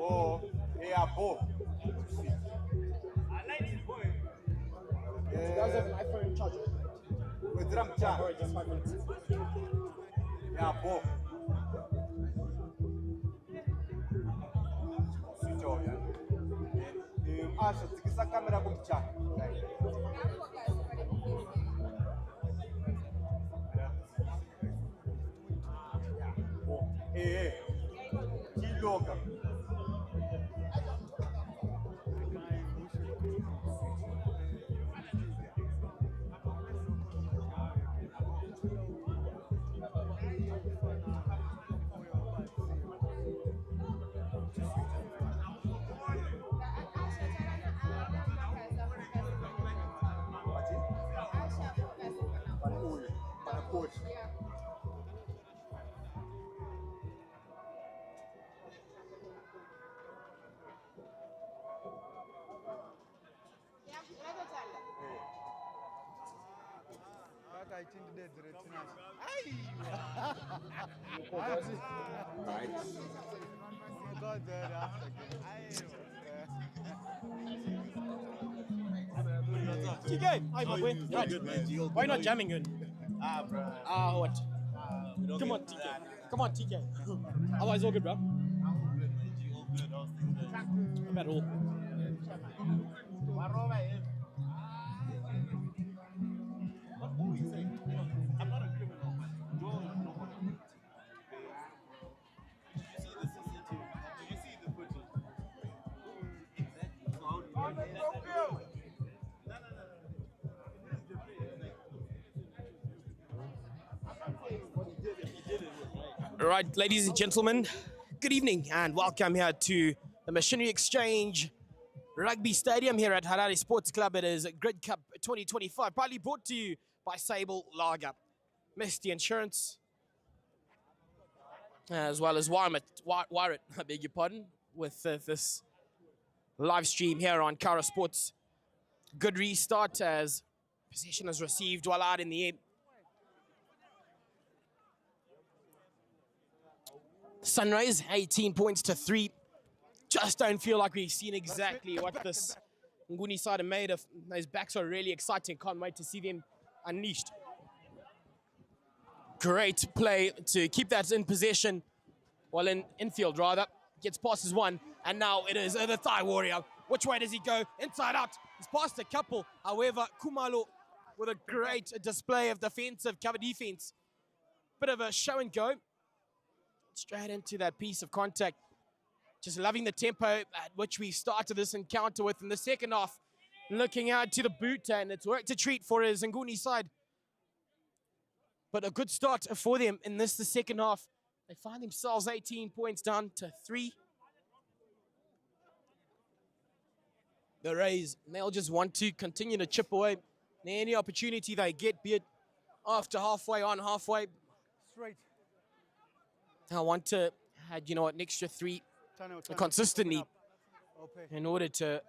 Oh, yeah, boy. You guys have an iPhone charger? With drum chat. Alright, just 5 minutes. Yeah, boy. Switch off, yeah. Asha, tikisa kamera kumchat. Hey, Kiloka. TK, hi, my boy. Right. Why not jamming in? Bro. What? Come on, TK. Come on, TK. Otherwise, all good, bro. Not bad at all. All right, ladies and gentlemen, good evening and welcome here to the Machinery Exchange Rugby Stadium here at Harare Sports Club. It is Grid Cup 2025, proudly brought to you by Sable Lager, Misty Insurance, as well as Wiret, I beg your pardon, with this live stream here on Kara Sports. Good restart as possession is received while out in the air. Sunrays, 18 points to 3. Just don't feel like we've seen exactly what this Ngunis side are made of. Those backs are really exciting. Can't wait to see them unleashed. Great play to keep that in possession. Well, in infield, rather. Gets past his one. And now it is the Thigh Warrior. Which way does he go? Inside out. He's past a couple. However, Kumalo with a great display of defensive cover defense. Bit of a show and go. Straight into that piece of contact. Just loving the tempo at which we started this encounter with in the second half. Looking out to the boot, and it's work to treat for his Ngunis side. But a good start for them in the second half. They find themselves 18 points down to 3. The Rays, they'll just want to continue to chip away any opportunity they get, be it after halfway, on halfway. Straight. I want to add, an extra 3 consistently in order to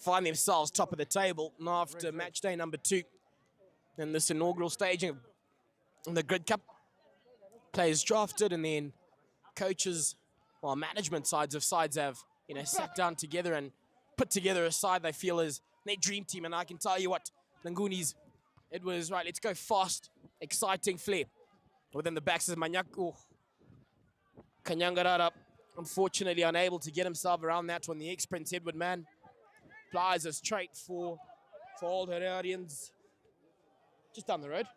find themselves top of the table after match day number 2 in this inaugural staging of the Grid Cup. Players drafted, and then coaches, well, management sides have, sat down together and put together a side they feel is their dream team. And I can tell you what, the Ngunis, it was right. Let's go fast, exciting flair. Within the backs is Manyaku. Kanyangarara, unfortunately unable to get himself around that one. The ex-Prince Edward man applies a straight for Old Herarians. Just down the road.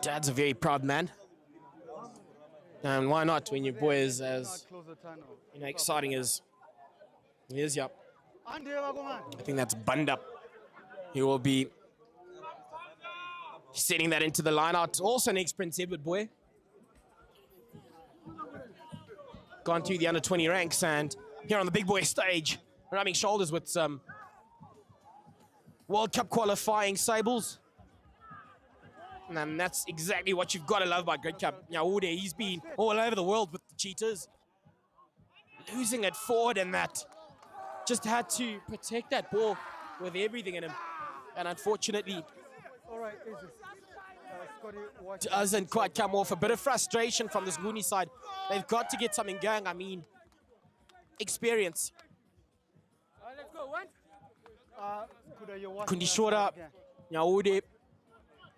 Dad's a very proud man. And why not when your boy is as exciting as he is, yep. I think that's bunned up. He will be setting that into the line out. Also an ex-Prince Edward boy. Gone through the under-20 ranks, and here on the big boy stage, rubbing shoulders with some World Cup qualifying Sables. And that's exactly what you've got to love about Grid Cup. Nyaude, he's been all over the world with the Cheetahs. losing it forward, and that just had to protect that ball with everything in him. And unfortunately, All right, easy. Scotty, watch. doesn't quite come off. A bit of frustration from this Ngunis side. They've got to get something going. I mean, experience. Let's go. One. Kuda, you're watching Kundi that short side up. again. Nyaude,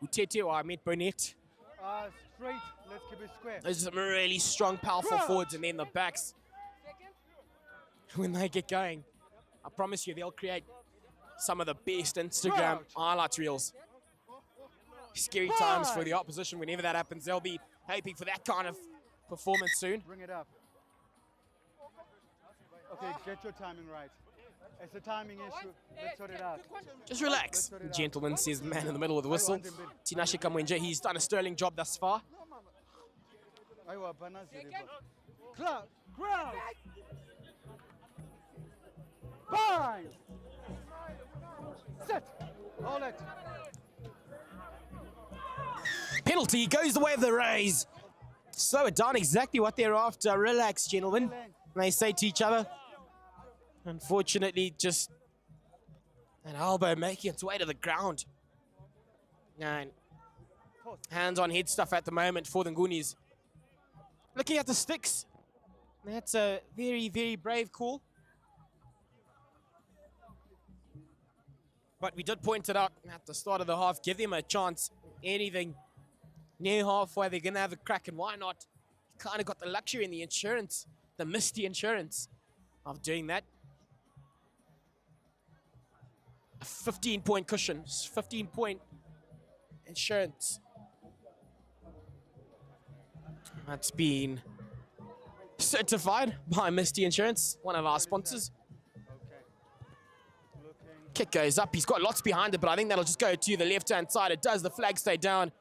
Utete, or Ahmed Burnett. Straight. Let's keep it square. There's some really strong, powerful forwards, and then the backs. When they get going, I promise you, they'll create some of the best Instagram highlights reels. Scary times for the opposition. Whenever that happens, they'll be hoping for that kind of performance soon. Bring it up. Okay, get your timing right. It's a timing issue. Let's sort it out. Just relax, gentlemen, says the man in the middle of the whistle. Tinashe Kamwenje, he's done a sterling job thus far. Cloud, ground. Bind. Set. Hold it. Penalty goes the way of the Rays. Slow it down, exactly what they're after. Relax, gentlemen, they say to each other. Unfortunately, just an elbow making its way to the ground. And hands on head stuff at the moment for the Ngunis. Looking at the sticks, that's a very, very brave call. But we did point it out at the start of the half. Give them a chance. Anything near halfway, they're going to have a crack. And why not? You kind of got the luxury and the insurance, the misty insurance of doing that. A 15-point cushion, 15-point insurance. That's been certified by Misty Insurance, one of our sponsors. Kick goes up. He's got lots behind it, but I think that'll just go to the left-hand side. It does. The flag stay down.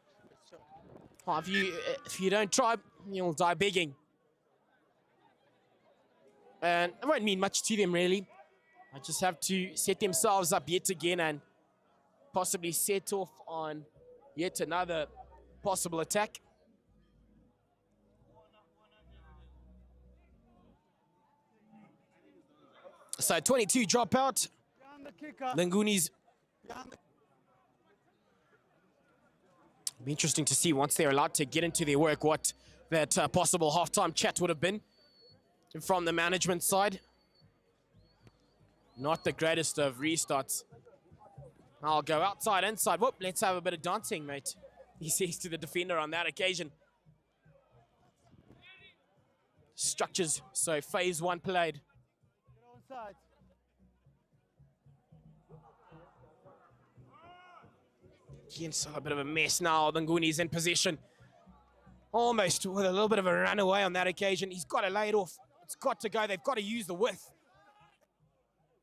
Oh, if you don't try, you'll die begging. And it won't mean much to them, really. I just have to set themselves up yet again and possibly set off on yet another possible attack. So 22 drop out. The Ngunis. Be interesting to see once they're allowed to get into their work what that possible halftime chat would have been from the management side. Not the greatest of restarts. I'll go outside, inside. Whoop, let's have a bit of dancing, mate. He says to the defender on that occasion. Structures, so phase one played. Against a bit of a mess now. The Ngunis in possession. Almost with a little bit of a runaway on that occasion. He's got to lay it off. It's got to go. They've got to use the width.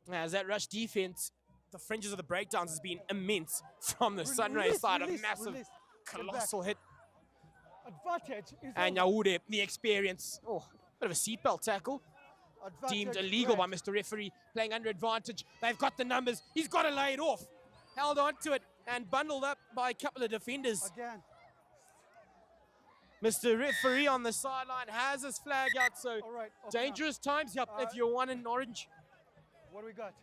As that rush defense, the fringes of the breakdowns has been immense from the Sunrays side. A massive, colossal hit. Advantage is and Nyaude, the experience. Oh, bit of a seatbelt tackle. Deemed illegal by Mr. Referee. Playing under advantage. They've got the numbers. He's got to lay it off. Held on to it and bundled up by a couple of defenders. Again. Mr. Referee on the sideline has his flag out, so dangerous times if you're one in orange. What do we got?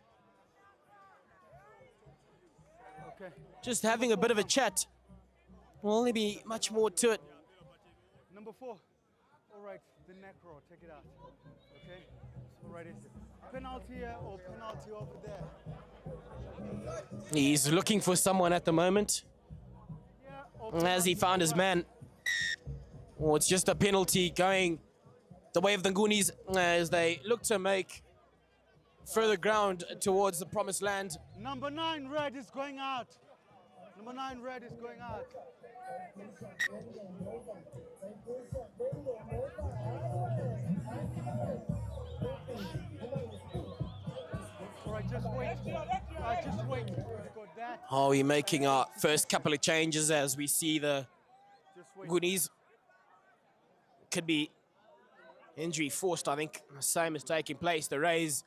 Okay. Just having a bit of a chat. Will only be much more to it. Number 4. All right, the neck row, take it out. Okay? All right, is it penalty here or penalty over there? He's looking for someone at the moment. As he found his man. Oh, it's just a penalty going the way of the Ngunis as they look to make further ground towards the promised land. Number 9 red is going out. Number 9 red is going out. All right, just wait. Just wait. Oh, we're making our first couple of changes as we see the Ngunis. Could be injury forced, I think. The same is taking place. The Rays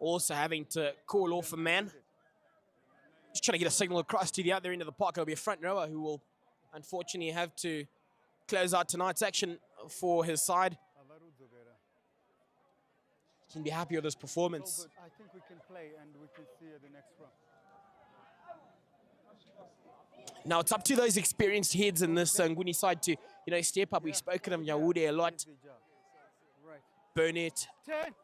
also having to call off a man. Just trying to get a signal across to the other end of the park. It'll be a front rower who will unfortunately have to close out tonight's action for his side. can be happy with his So performance. good. I think we can play and we can see the next round. Now it's up to those experienced heads in this Ngunis side to, step up. We've spoken of Nyawude a lot. Easy job. Right. Burnett. 10.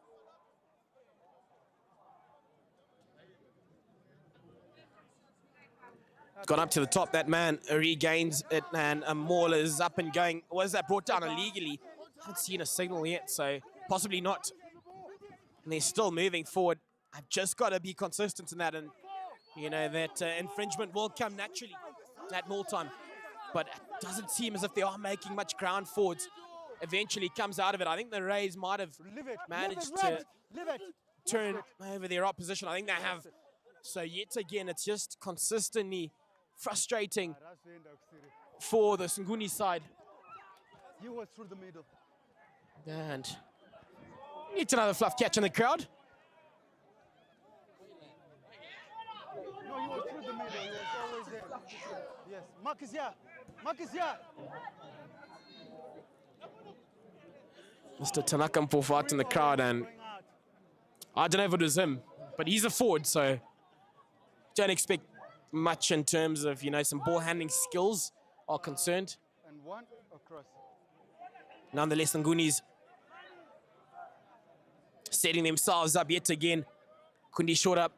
Gone up to the top. That man regains it, and Maul is up and going. Was that brought down illegally? Haven't seen a signal yet, so possibly not. And they're still moving forward. I've just got to be consistent in that, and that infringement will come naturally at Maul time. But it doesn't seem as if they are making much ground forwards. Eventually comes out of it. I think the Rays might have managed to turn over their opposition. I think they have. So yet again, it's just consistently frustrating for the Nguni side. You were through the middle. And it's another fluff catch in the crowd. No, you were through the middle. You was always there. Yes. Mark is here. Mark is here. Mr. Tanaka Mpofu in the crowd, and Going out. I don't know if it was him, but he's a forward, so don't expect much in terms of, some ball handling skills are concerned. And one across. Nonetheless, the Ngunis setting themselves up yet again. Kundi short up.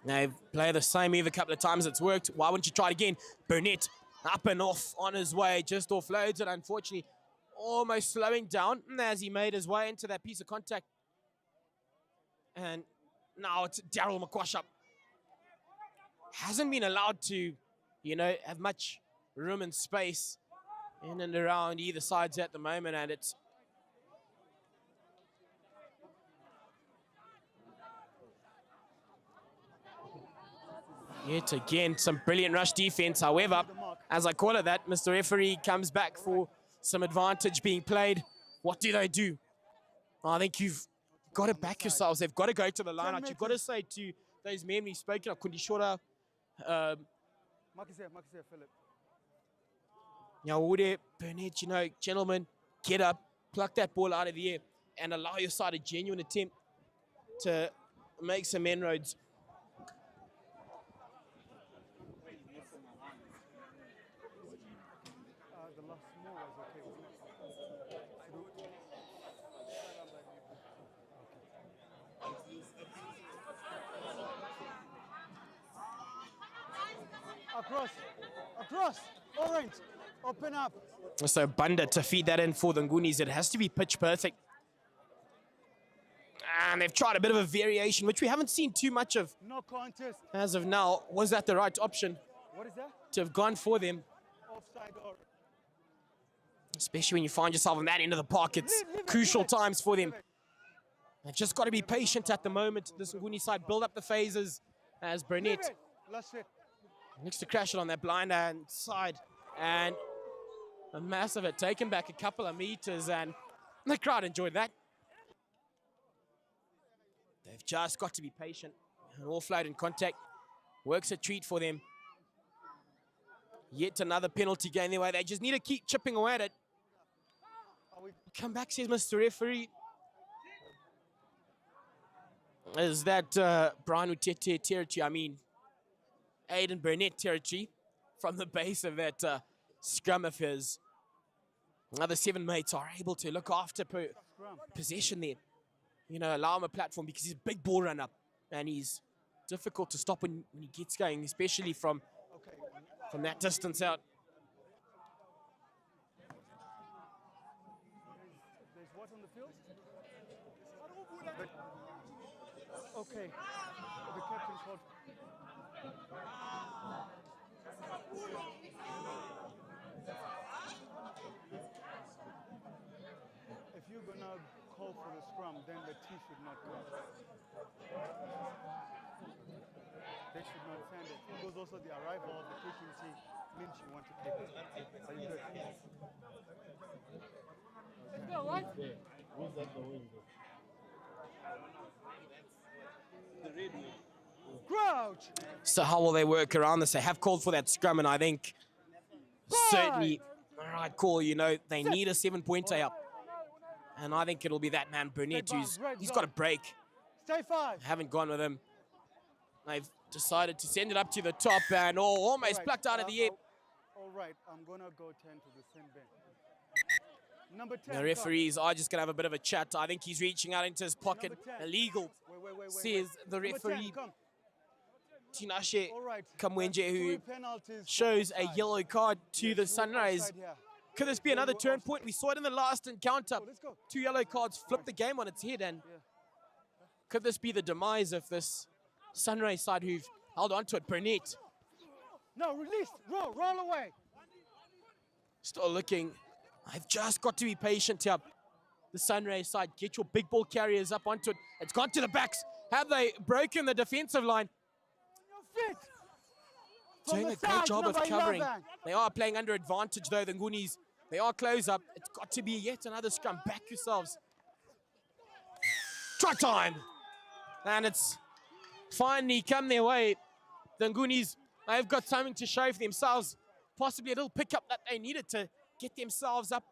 They've played the same move a couple of times. It's worked. Why wouldn't you try it again? Burnett up and off on his way. Just offloads it, unfortunately. Almost slowing down as he made his way into that piece of contact. And now it's Daryl McQuashup. Hasn't been allowed to, have much room and space in and around either sides at the moment, and it's yet again some brilliant rush defense. However, as I call it that, Mr. Referee comes back for some advantage being played. What do they do? I think you've got to back yourselves. They've got to go to the line out. You've got to say to those men we've spoken of, Kundi Shora, Mark is here, Philip. Nyawude, Burnett, gentlemen, get up, pluck that ball out of the air, and allow your side a genuine attempt to make some inroads. The last move was okay, wasn't it? Across, orange, open up. So Bunda to feed that in for the Ngunis. It has to be pitch perfect. And they've tried a bit of a variation, which we haven't seen too much of No contest. as of now. Was that the right option What is that? to have gone for them? Offside or... Especially when you find yourself on that end of the park. It's crucial times for them. They've just got to be patient at the moment. This Nguni side build up the phases as Burnett Last hit. looks to crash it on that blind hand side. And a massive hit taken back a couple of meters, and the crowd enjoyed that. They've just got to be patient. An offload in contact works a treat for them. Yet another penalty going their way. They just need to keep chipping away at it. Come back, says Mr. Referee. Is that Brian Utete territory? I mean, Aiden Burnett territory from the base of that scrum of his. Another 7 mates are able to look after possession there. Allow him a platform because he's a big ball runner and he's difficult to stop when he gets going, especially from that distance out. There's what on the field? Okay. The captain called. If you're gonna call for the scrum, then the T should not come. They should not send it. Because also the arrival of the frequency means you want to keep it. Are you good? Let's go, right? Who's that the window? Crouch! So how will they work around this? They have called for that scrum, and I think certainly the right call. They need a 7-pointer up. And I think it'll be that man, Burnett, bounce, red he's zone. got a break. Stay 5. Haven't gone with him. They've decided to send it up to the top and almost Alright, plucked out of the air. All right, I'm going to go 10 to the sin bin. Number 10. The referees are just going to have a bit of a chat. I think he's reaching out into his pocket. Number 10. Illegal, Wait. says the Number 10, referee, come. Tinashe All right. Kamwenje, that's who 3 penalties for shows a offside. yellow card to Yes, the you were Sunrays. offside here. Could this be another turn point? We saw it in the last encounter. Let's go. 2 yellow cards flipped the game on its head. And Yeah. could this be the demise of this Sunray side who've held on to it? Burnett No, release. Roll away. still looking. I've just got to be patient here. The Sunray side, get your big ball carriers up onto it. It's gone to the backs. Have they broken the defensive line? Your feet. From Doing the a great side, job of number covering. 11. They are playing under advantage though, the Ngunis. They are close up. It's got to be yet another scrum. Back yourselves. Try time. And it's finally come their way. The Ngunis, they've got something to show for themselves. Possibly a little pickup that they needed to get themselves up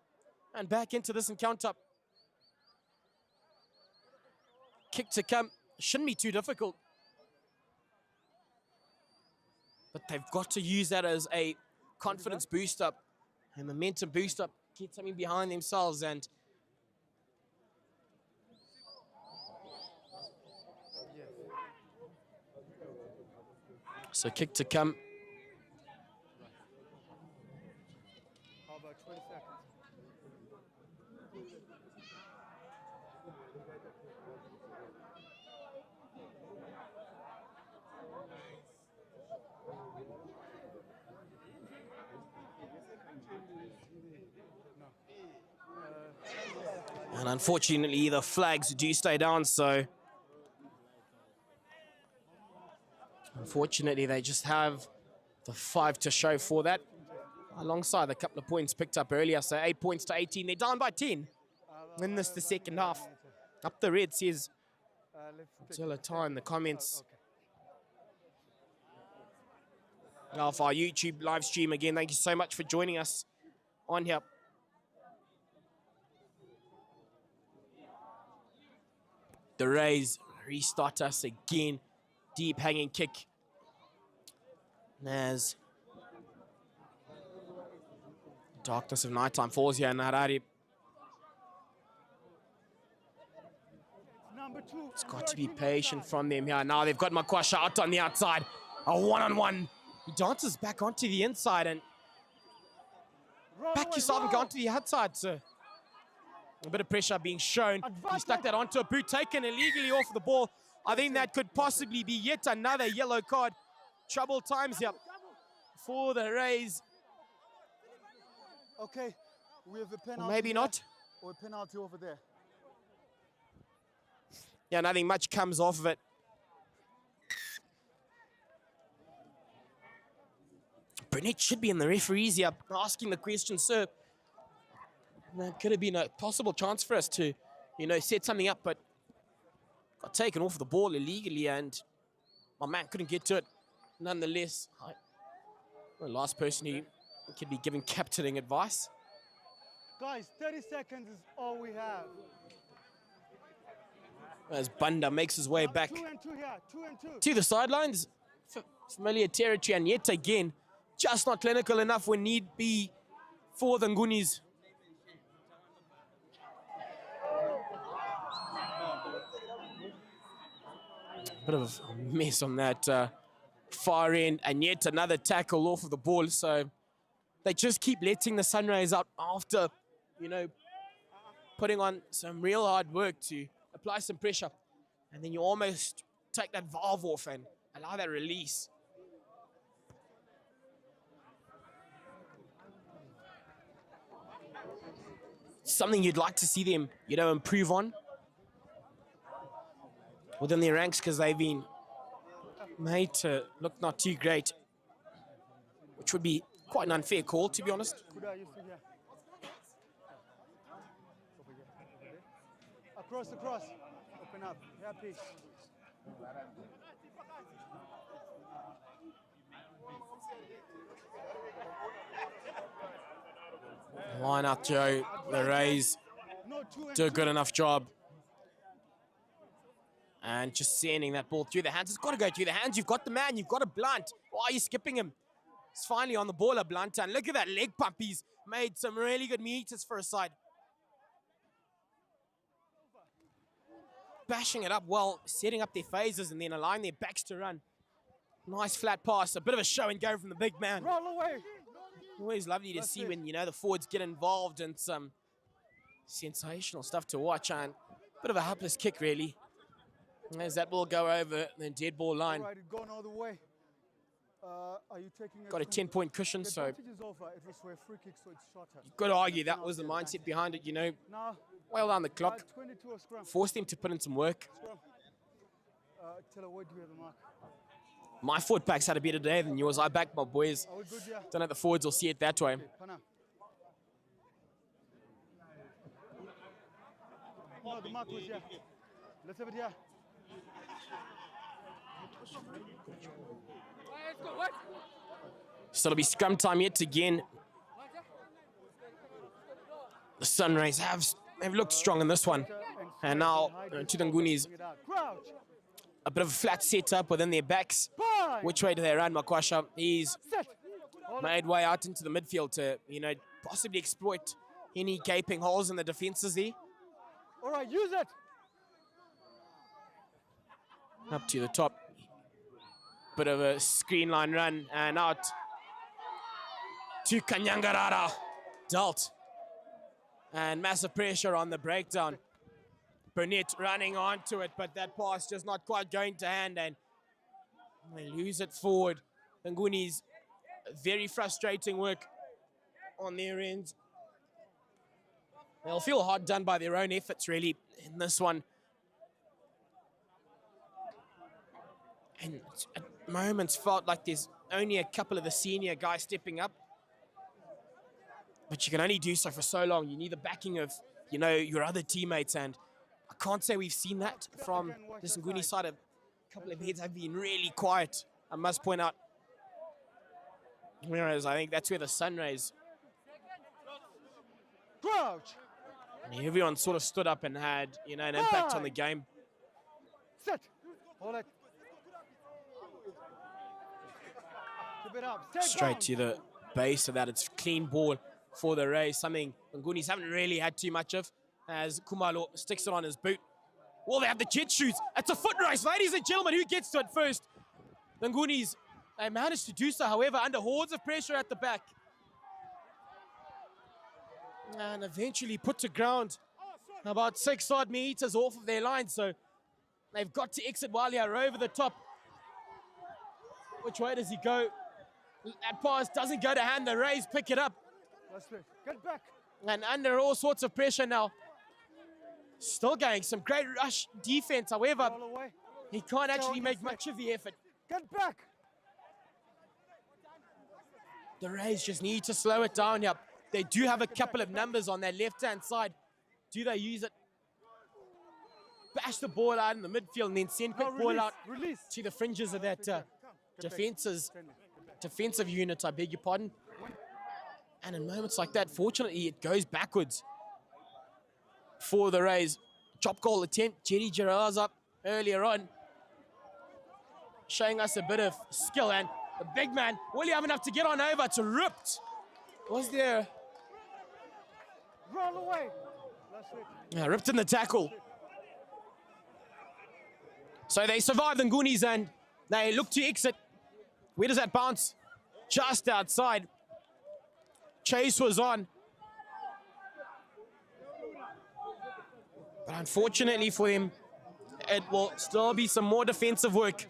and back into this encounter. Kick to come. Shouldn't be too difficult. But they've got to use that as a confidence boost up, a momentum boost up, get something behind themselves. And so kick to come. How about 20 seconds? And unfortunately, the flags do stay down, so unfortunately, they just have the 5 to show for that, alongside a couple of points picked up earlier. So 8 points to 18. They're down by 10 in this the second half. Up the red says until a time. The comments of our YouTube live stream again. Thank you so much for joining us on here. The Rays restart us again. Deep hanging kick. As darkness of nighttime falls here in Harare. Number 2. It's got to be patient from them here. Now they've got Makwasha out on the outside. A one-on-one. He dances back onto the inside and back yourself and go onto the outside, sir. A bit of pressure being shown. He stuck that onto a boot, taken illegally off the ball. I think that could possibly be yet another yellow card. Trouble times here for the Rays. Okay, we have a penalty. Or maybe here, not. Or a penalty over there. Yeah, nothing much comes off of it. Burnett should be in the referees here asking the question, sir. That could have been a possible chance for us to, set something up, but got taken off the ball illegally and my man couldn't get to it. Nonetheless, the last person who could be giving captaining advice. Guys, 30 seconds is all we have. As Banda makes his way back 2 and 2 here. 2 and 2. to the sidelines. Familiar territory, and yet again, just not clinical enough when need be for the Ngunis. Bit of a mess on that far end, and yet another tackle off of the ball. So they just keep letting the Sunrays out after, putting on some real hard work to apply some pressure. And then you almost take that valve off and allow that release. Something you'd like to see them, improve on within their ranks, because they've been made to look not too great, which would be quite an unfair call, to be honest. Kuda, you see here. Over here. Across. Open up. Here, please. Line up, Joe. The Rays No do a good enough job. And just sending that ball through the hands. It's got to go through the hands. You've got the man. You've got a Blunt. Why are you skipping him? He's finally on the ball, a Blunt. And look at that leg pump. He's made some really good meters for a side. Bashing it up well, setting up their phases and then allowing their backs to run. Nice flat pass. A bit of a show and go from the big man. Roll away. Always lovely to see when, you know, the forwards get involved in some sensational stuff to watch. And a bit of a helpless kick, really. As that ball go over the dead ball line. All right, it's gone all the way. Are you taking Got a 10-point cushion, so It was for a free kick, so it's shorter. you've got to argue that was the mindset behind it, you know. Now, Well on the clock. 22 or scrum. Forced him to put in some work. Scrum. Tell her, where do you have the mark? My forward pack's had a better day than yours. I backed my boys. Are we good, yeah? Don't know if the forwards will see it that way. Okay, Pana. No, the mark was here. Let's have it here. So it'll be scrum time yet again. The Sunrays have looked strong in this one. And now to the Ngunis, Crouch. a bit of a flat setup within their backs. Bind. Which way do they run, Makwasha? He's Set. Hold made way out into the midfield to, you know, possibly exploit any gaping holes in the defenses there. All right, use it. Up to the top. Bit of a screen line run and out to Kanyangarara. Dealt. And massive pressure on the breakdown. Burnett running onto it, but that pass just not quite going to hand and they lose it forward. The Ngunis, very frustrating work on their end. They'll feel hard done by their own efforts, really, in this one. And at moments felt like there's only a couple of the senior guys stepping up. But you can only do so for so long. You need the backing of, you know, your other teammates. And I can't say we've seen that from this Ngunis side. A couple of heads have been really quiet, I must point out. Whereas I think that's where the Sunrays, Crouch. everyone sort of stood up and had, you know, an impact on the game. Set. Hold it. Keep it up. Stay Straight down. to the base of that. It's clean ball for the Rays, something the Ngunis haven't really had too much of, as Kumalo sticks it on his boot. Well, they have the jet shoes. It's a foot race, ladies and gentlemen. Who gets to it first? The Ngunis, they managed to do so, however, under hordes of pressure at the back. And eventually put to ground about 6 odd meters off of their line. So they've got to exit while they are over the top. Which way does he go? That pass doesn't go to hand. The Rays pick it up. Let's play. Get back. And under all sorts of pressure now. Still going some great rush defense. However, Roll away. he can't actually make much of the effort. Get back. The Rays just need to slow it down here. They do have a couple of numbers on their left-hand side. Do they use it? Bash the ball out in the midfield and then send quick ball out Release. to the fringes of that defensive unit, I beg your pardon. And in moments like that, fortunately, it goes backwards for the Rays. Chop goal attempt. Jerry Gerard's up earlier on, showing us a bit of skill. And the big man, will he have enough to get on over? It's ripped. Was there? Roll away. That's it. Yeah, ripped in the tackle. So they survive the Ngunis and they look to exit. Where does that bounce? Just outside. Chase was on. But unfortunately for them, it will still be some more defensive work.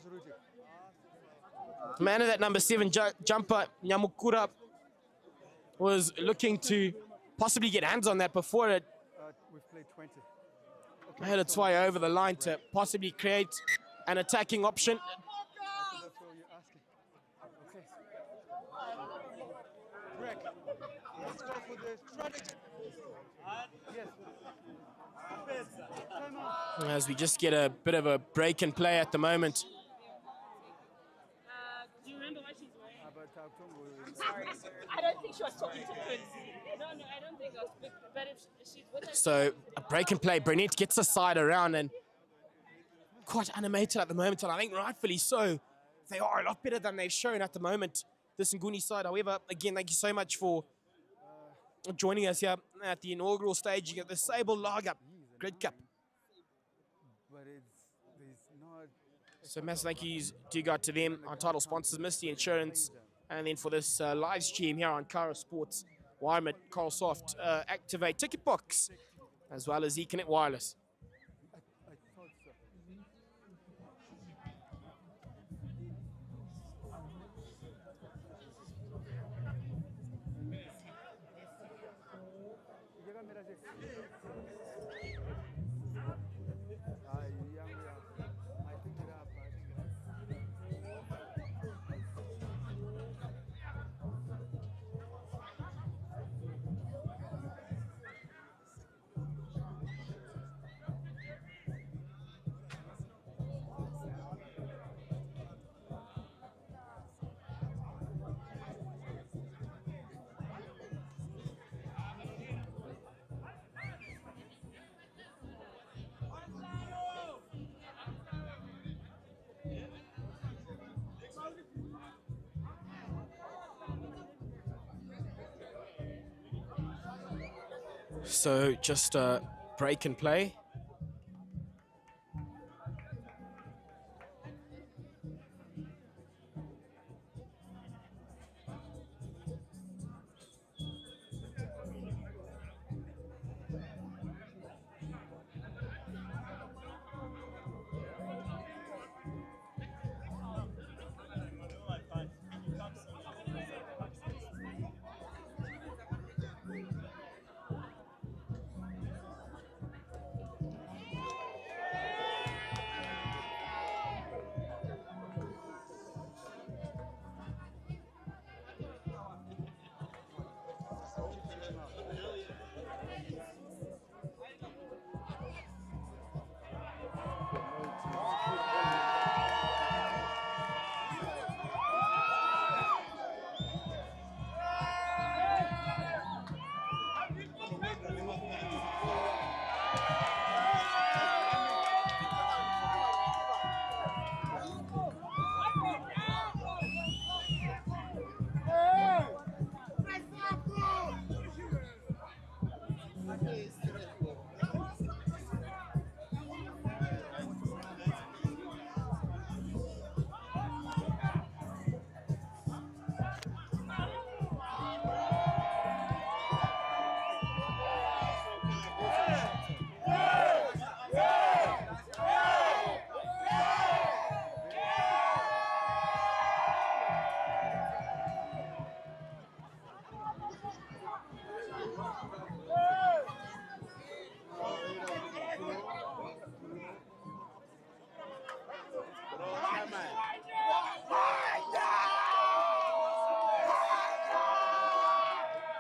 Man of that number 7 jumper, Nyamukura, was looking to possibly get hands on that before it We've played 20. made its way over the line to possibly create an attacking option. That's all you're asking. Okay. Break. Let's go for the strategy. Yes. Time out. As we just get a bit of a break and play at the moment. Do you remember what Sorry, sir. I don't think she was talking to Quincy. No, I don't think I was. But if she's with us. So a break and play. Burnett gets the side around and quite animated at the moment, and I think rightfully so. They are a lot better than they've shown at the moment, this Ngunis side. However, again, thank you so much for joining us here at the inaugural staging of the Sable Lager Grid Cup. But there's not. So massive thank yous do go to them, our title sponsors, Misty Insurance, and then for this live stream here on Kara Sports, Wyman, Carlsoft, Activate Ticket Box, as well as eConnect Wireless. I thought so. So just break and play.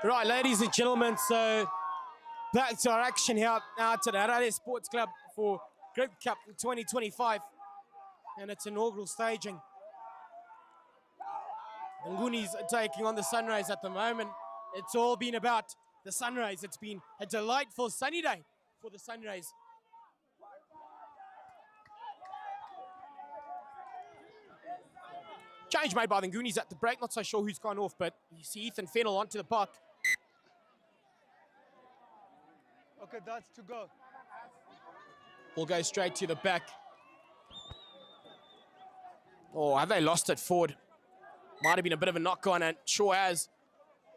Right, ladies and gentlemen, so back to our action here now to the Harare Sports Club for Grid Cup 2025 and its inaugural staging. The Ngunis are taking on the Sunrays at the moment. It's all been about the Sunrays. It's been a delightful sunny day for the Sunrays. Change made by the Ngunis at the break. Not so sure who's gone off, but you see Ethan Fennell onto the park. Okay, that's to go. We'll go straight to the back. Oh, have they lost it forward? Might have been a bit of a knock on it. Sure has.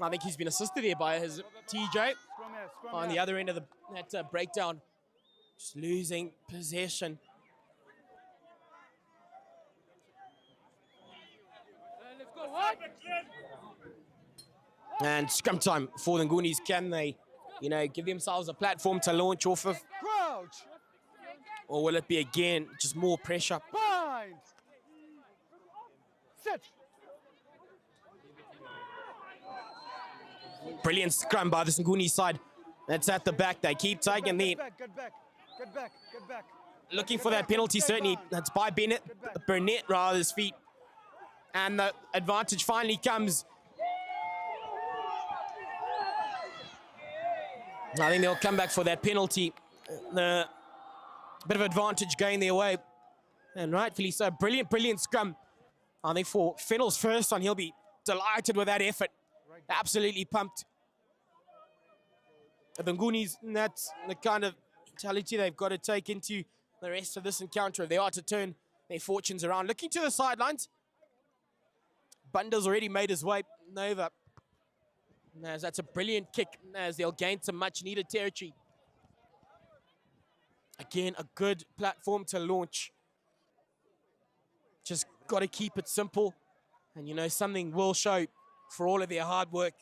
I think he's been assisted here by his TJ. Scrum On the other end of that breakdown. Just losing possession. And scrum time for the Ngunis. Can they, give themselves a platform to launch off of? Crouch. Or will it be again just more pressure? Bind. Sit. Brilliant scrum by the Ngunis side. That's at the back. They keep taking the. Get back. Looking for that penalty, certainly. That's by Burnett, rather, his feet. And the advantage finally comes. I think they'll come back for that penalty. The bit of advantage going their way. And rightfully so. Brilliant, brilliant scrum. I think for Fennell's first one, he'll be delighted with that effort. Absolutely pumped. The Ngunis, that's the kind of mentality they've got to take into the rest of this encounter if they are to turn their fortunes around. Looking to the sidelines. Bunda's already made his way over. As that's a brilliant kick as they'll gain some much needed territory. Again, a good platform to launch. Just got to keep it simple. And you know, something will show for all of their hard work.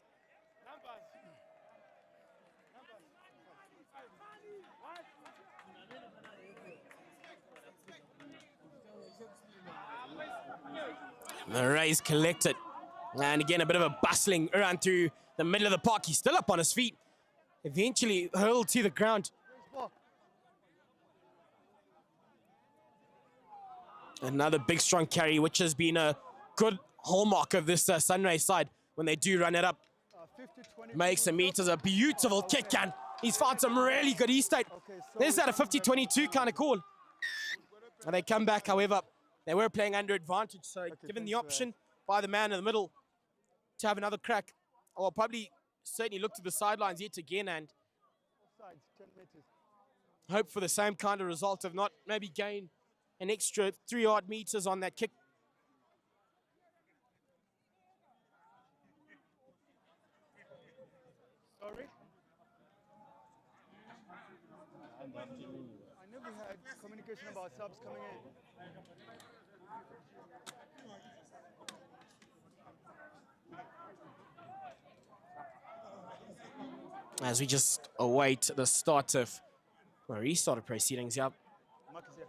The Rays collected. And again, a bit of a bustling around through the middle of the park. He's still up on his feet. Eventually hurled to the ground. Another big, strong carry, which has been a good hallmark of this Sunrays side when they do run it up. Makes some meters, a beautiful kick, and he's found some really good E-state. There's that a 50-22 kind of call. And they come back, however, they were playing under advantage, so given the option by the man in the middle to have another crack, I'll probably certainly look to the sidelines yet again and hope for the same kind of result, if not maybe gain an extra 3 odd meters on that kick. Sorry? I never had communication about subs coming in. As we just await the start of, well, restart of proceedings, yeah. Mark is here.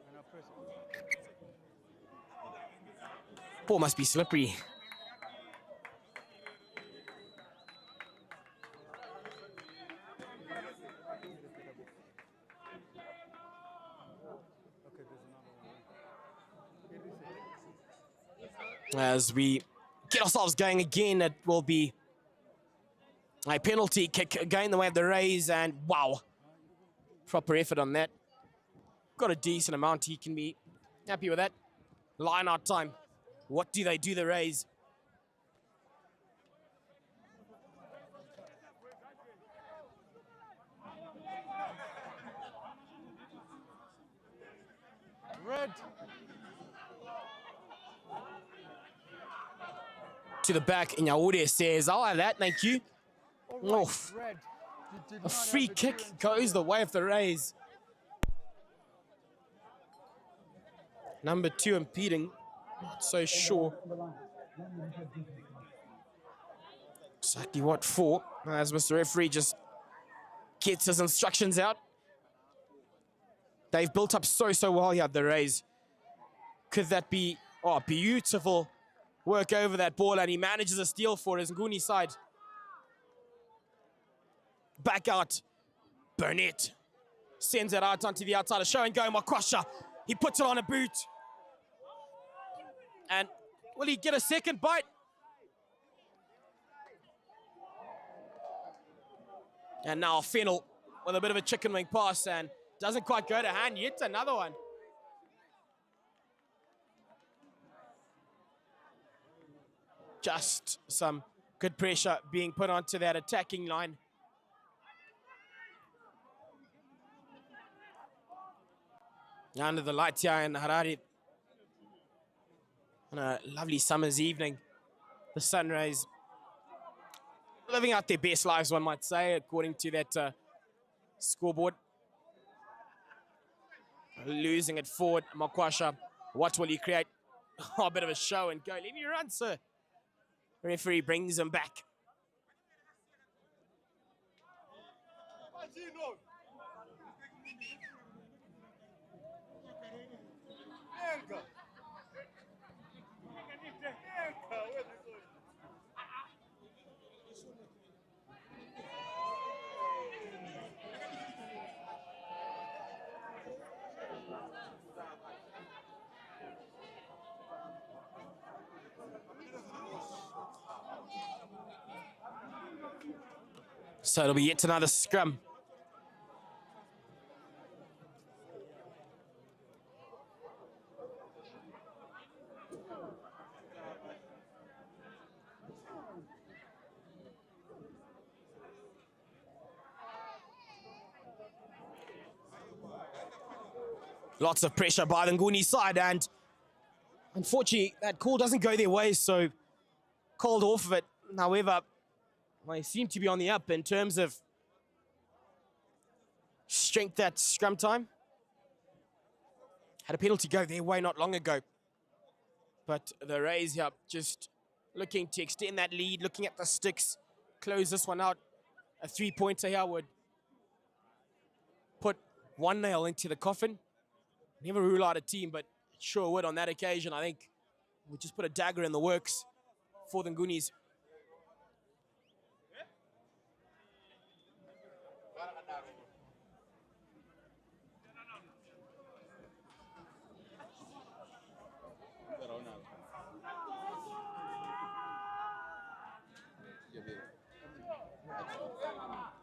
And I'll press it. Ball must be slippery. Okay, there's another one. As we get ourselves going again, it will be a penalty kick going the way of the Rays, and wow, proper effort on that. Got a decent amount, he can be happy with that. Line out time. What do they do, the Rays? Red. To the back, Ngunis says, I'll have that, thank you. All right, Oof. red. You did A not have free the kick clearance. goes the way of the Rays. Number 2 impeding, not so sure exactly what for, as Mr. Referee just gets his instructions out. They've built up so well here, the Rays. Could that be, oh, beautiful work over that ball, and he manages a steal for his Ngunis side. Back out, Burnett sends it out onto the outside, a show and go, Makwasha. He puts it on a boot. And will he get a second bite? And now Fennell with a bit of a chicken wing pass and doesn't quite go to hand yet. Another one. Just some good pressure being put onto that attacking line. Under the lights here in Harare. On a lovely summer's evening. The Sunrays living out their best lives, one might say, according to that scoreboard. Losing it forward, Makwasha. What will he create? Oh, a bit of a show and go. Leave me run, sir. Referee brings him back. So it'll be yet another scrum. Lots of pressure by the Ngunis side, and unfortunately that call doesn't go their way, so called off of it. However, they seem to be on the up in terms of strength at scrum time. Had a penalty go their way not long ago. But the Rays here just looking to extend that lead, looking at the sticks, close this one out. A three-pointer here would put one nail into the coffin. Never rule out a team, but it sure would on that occasion. I think we just put a dagger in the works for the Ngunis.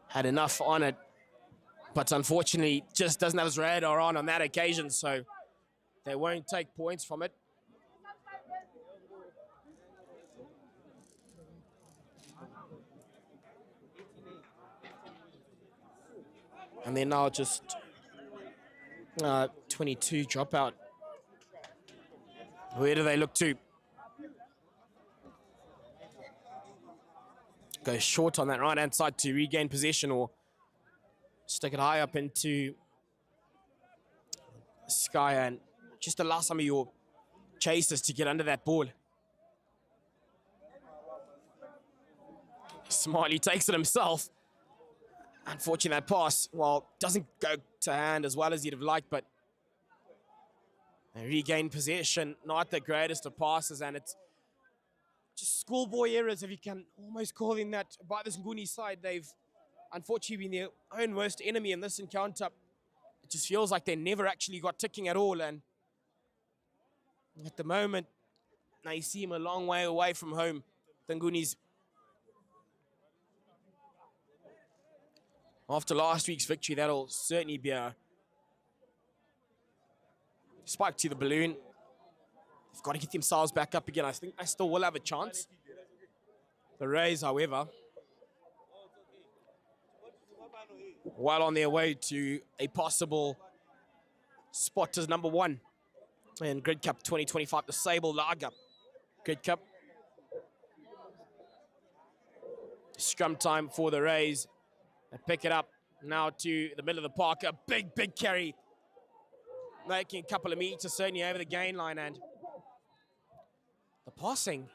Had enough on it, but unfortunately just doesn't have his radar on that occasion, so they won't take points from it. And then now just 22 dropout. Where do they look to? Go short on that right-hand side to regain possession, or stick it high up into sky and just allow some of your chasers to get under that ball. Smartly takes it himself. Unfortunately, that pass, well, doesn't go to hand as well as you'd have liked, but they regain possession. Not the greatest of passes, and it's just schoolboy errors, if you can almost call them that, by this Ngunis side. They've unfortunately been their own worst enemy in this encounter. It just feels like they never actually got ticking at all, and at the moment, they seem a long way away from home, the Ngunis. After last week's victory, that'll certainly be a spike to the balloon. They've got to get themselves back up again. I think they still will have a chance. The Rays, however, well on their way to a possible spot as number one in Grid Cup 2025, the Sable Lager Grid Cup. Scrum time for the Rays. They pick it up now to the middle of the park. A big carry, making a couple of meters certainly over the gain line, and the passing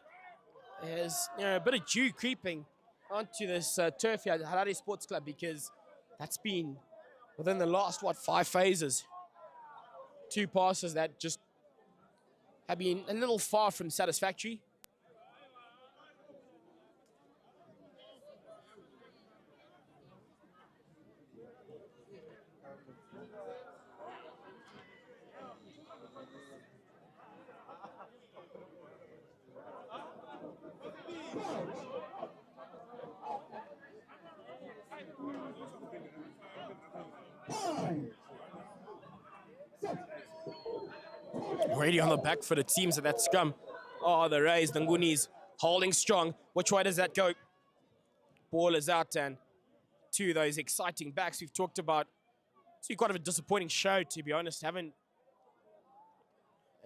is, a bit of dew creeping onto this turf here at Harare Sports Club, because that's been within the last, 5 phases. 2 passes that just have been a little far from satisfactory. Already on the back for the teams at that scrum. Oh, the Rays, the Ngunis, holding strong. Which way does that go? Ball is out, and 2 of those exciting backs we've talked about. It's been quite a disappointing show, to be honest. Haven't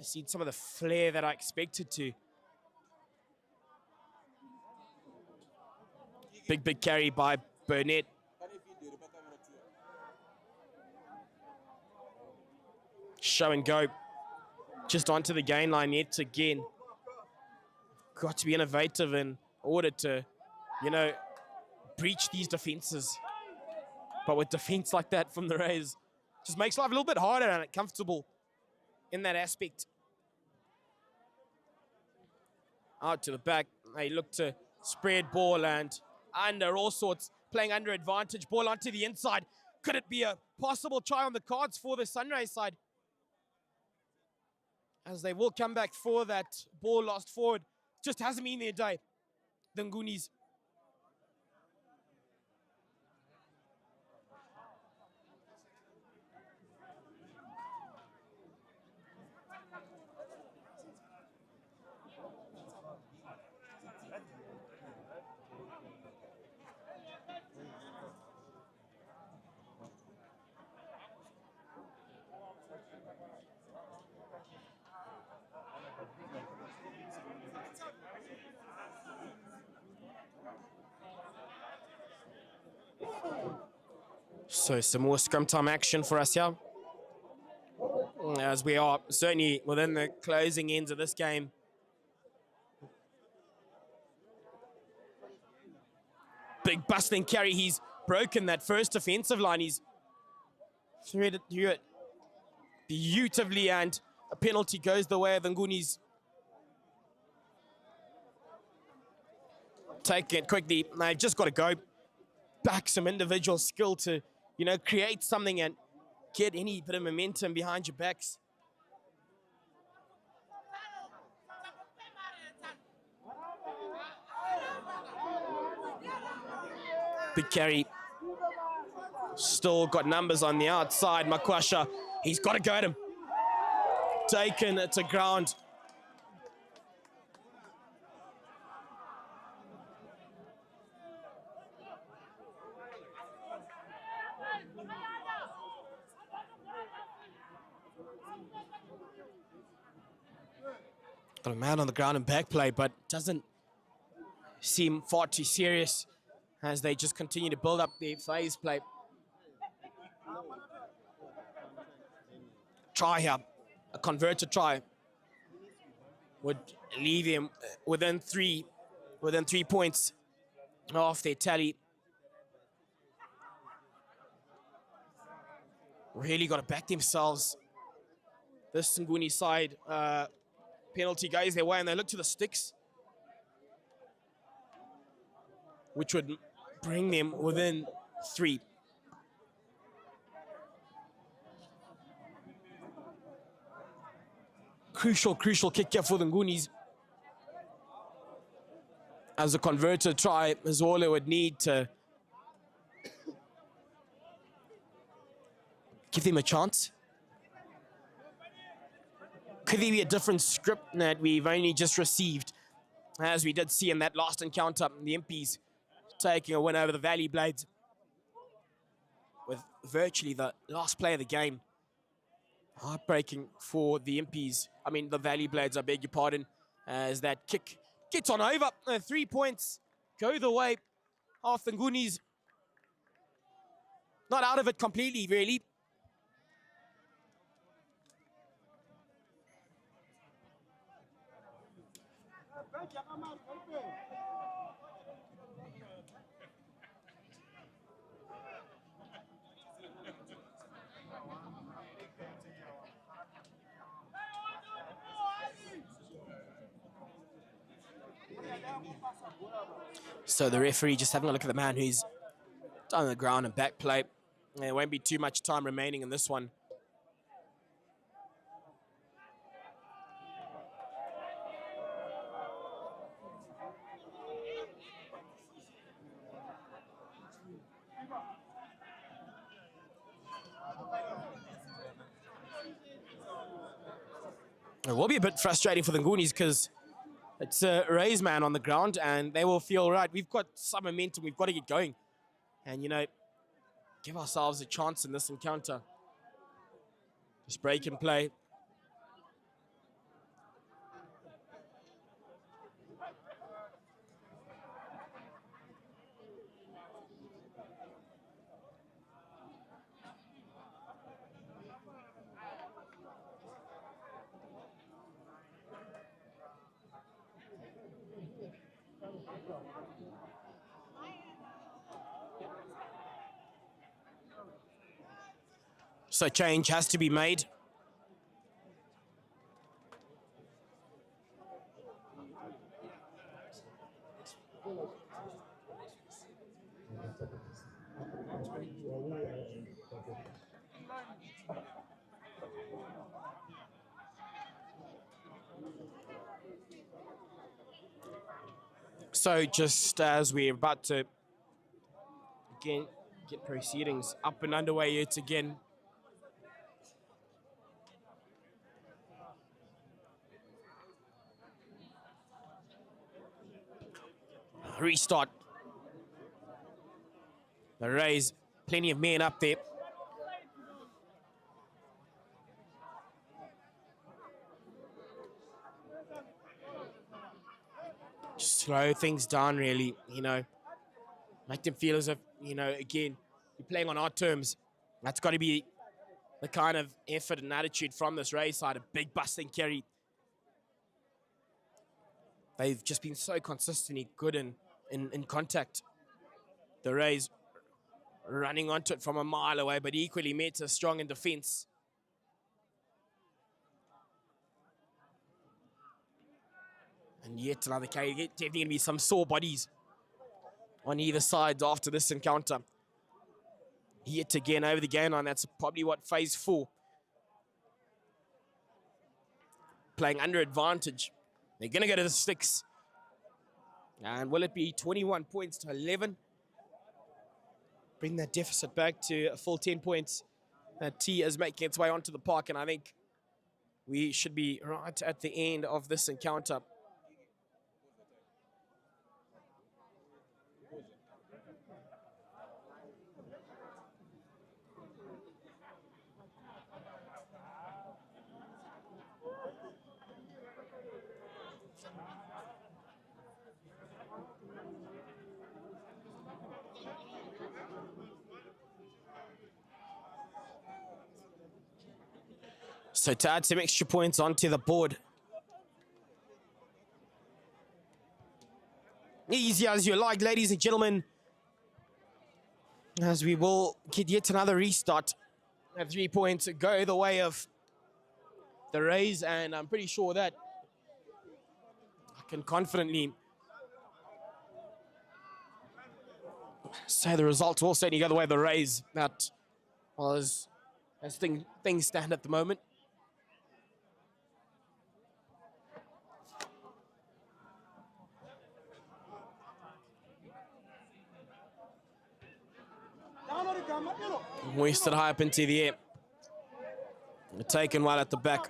seen some of the flair that I expected to. Big carry by Burnett. Show and go. Just onto the gain line yet again. Got to be innovative in order to, breach these defenses. But with defense like that from the Rays, just makes life a little bit harder and comfortable in that aspect. Out to the back. They look to spread ball and under all sorts, playing under advantage. Ball onto the inside. Could it be a possible try on the cards for the Sunrays side? As they will come back for that ball lost forward. Just hasn't been their day, the Ngunis. So some more scrum time action for us here. As we are certainly within the closing ends of this game. Big bustling carry. He's broken that first defensive line. He's through it beautifully, and a penalty goes the way of the Ngunis. Take it quickly. They've just got to go back some individual skill to, create something and get any bit of momentum behind your backs. Big carry. Still got numbers on the outside. Makwasha, he's got to go at him. Taken to ground. Got a man on the ground and back play, but doesn't seem far too serious as they just continue to build up their phase play. Try here, a converted try would leave him within three points off their tally. Really got to back themselves. This Nguni side, penalty goes their way and they look to the sticks, which would bring them within 3. Crucial kick here for the Ngunis. As a converted try is all it would need to give them a chance. Could there be a different script that we've only just received? As we did see in that last encounter, the MPs taking a win over the Valley Blades with virtually the last play of the game. Heartbreaking for the MPs. I mean, the Valley Blades, I beg your pardon, as that kick gets on over. 3 points go the way of the Ngunis. Not out of it completely, really. So the referee just having a look at the man who's on the ground and back play. There won't be too much time remaining in this one. It will be a bit frustrating for the Ngunis because it's a Rays man on the ground and they will feel, right, we've got some momentum, we've got to get going. And, give ourselves a chance in this encounter. Just break and play. So change has to be made. So just as we're about to again get proceedings up and underway yet again. Restart. The Rays, plenty of men up there. Just slow things down, really, Make them feel as if, again, We're playing on our terms. That's got to be the kind of effort and attitude from this Rays side. A big busting carry. They've just been so consistently good in contact. The Rays running onto it from a mile away, but equally Meta strong in defense. And yet another carry. Definitely going to be some sore bodies on either side after this encounter. Yet again over the game line. That's probably what phase 4. Playing under advantage. They're going to go to the sticks. And will it be 21 points to 11? Bring that deficit back to a full 10 points. T is making its way onto the park, and I think we should be right at the end of this encounter. So to add some extra points onto the board. Easy as you like, ladies and gentlemen. As we will get yet another restart. 3 points go the way of the Rays, and I'm pretty sure that I can confidently say the results will certainly go the way of the Rays. That was as things stand at the moment. Hoisted high up into the air. Taken well at the back.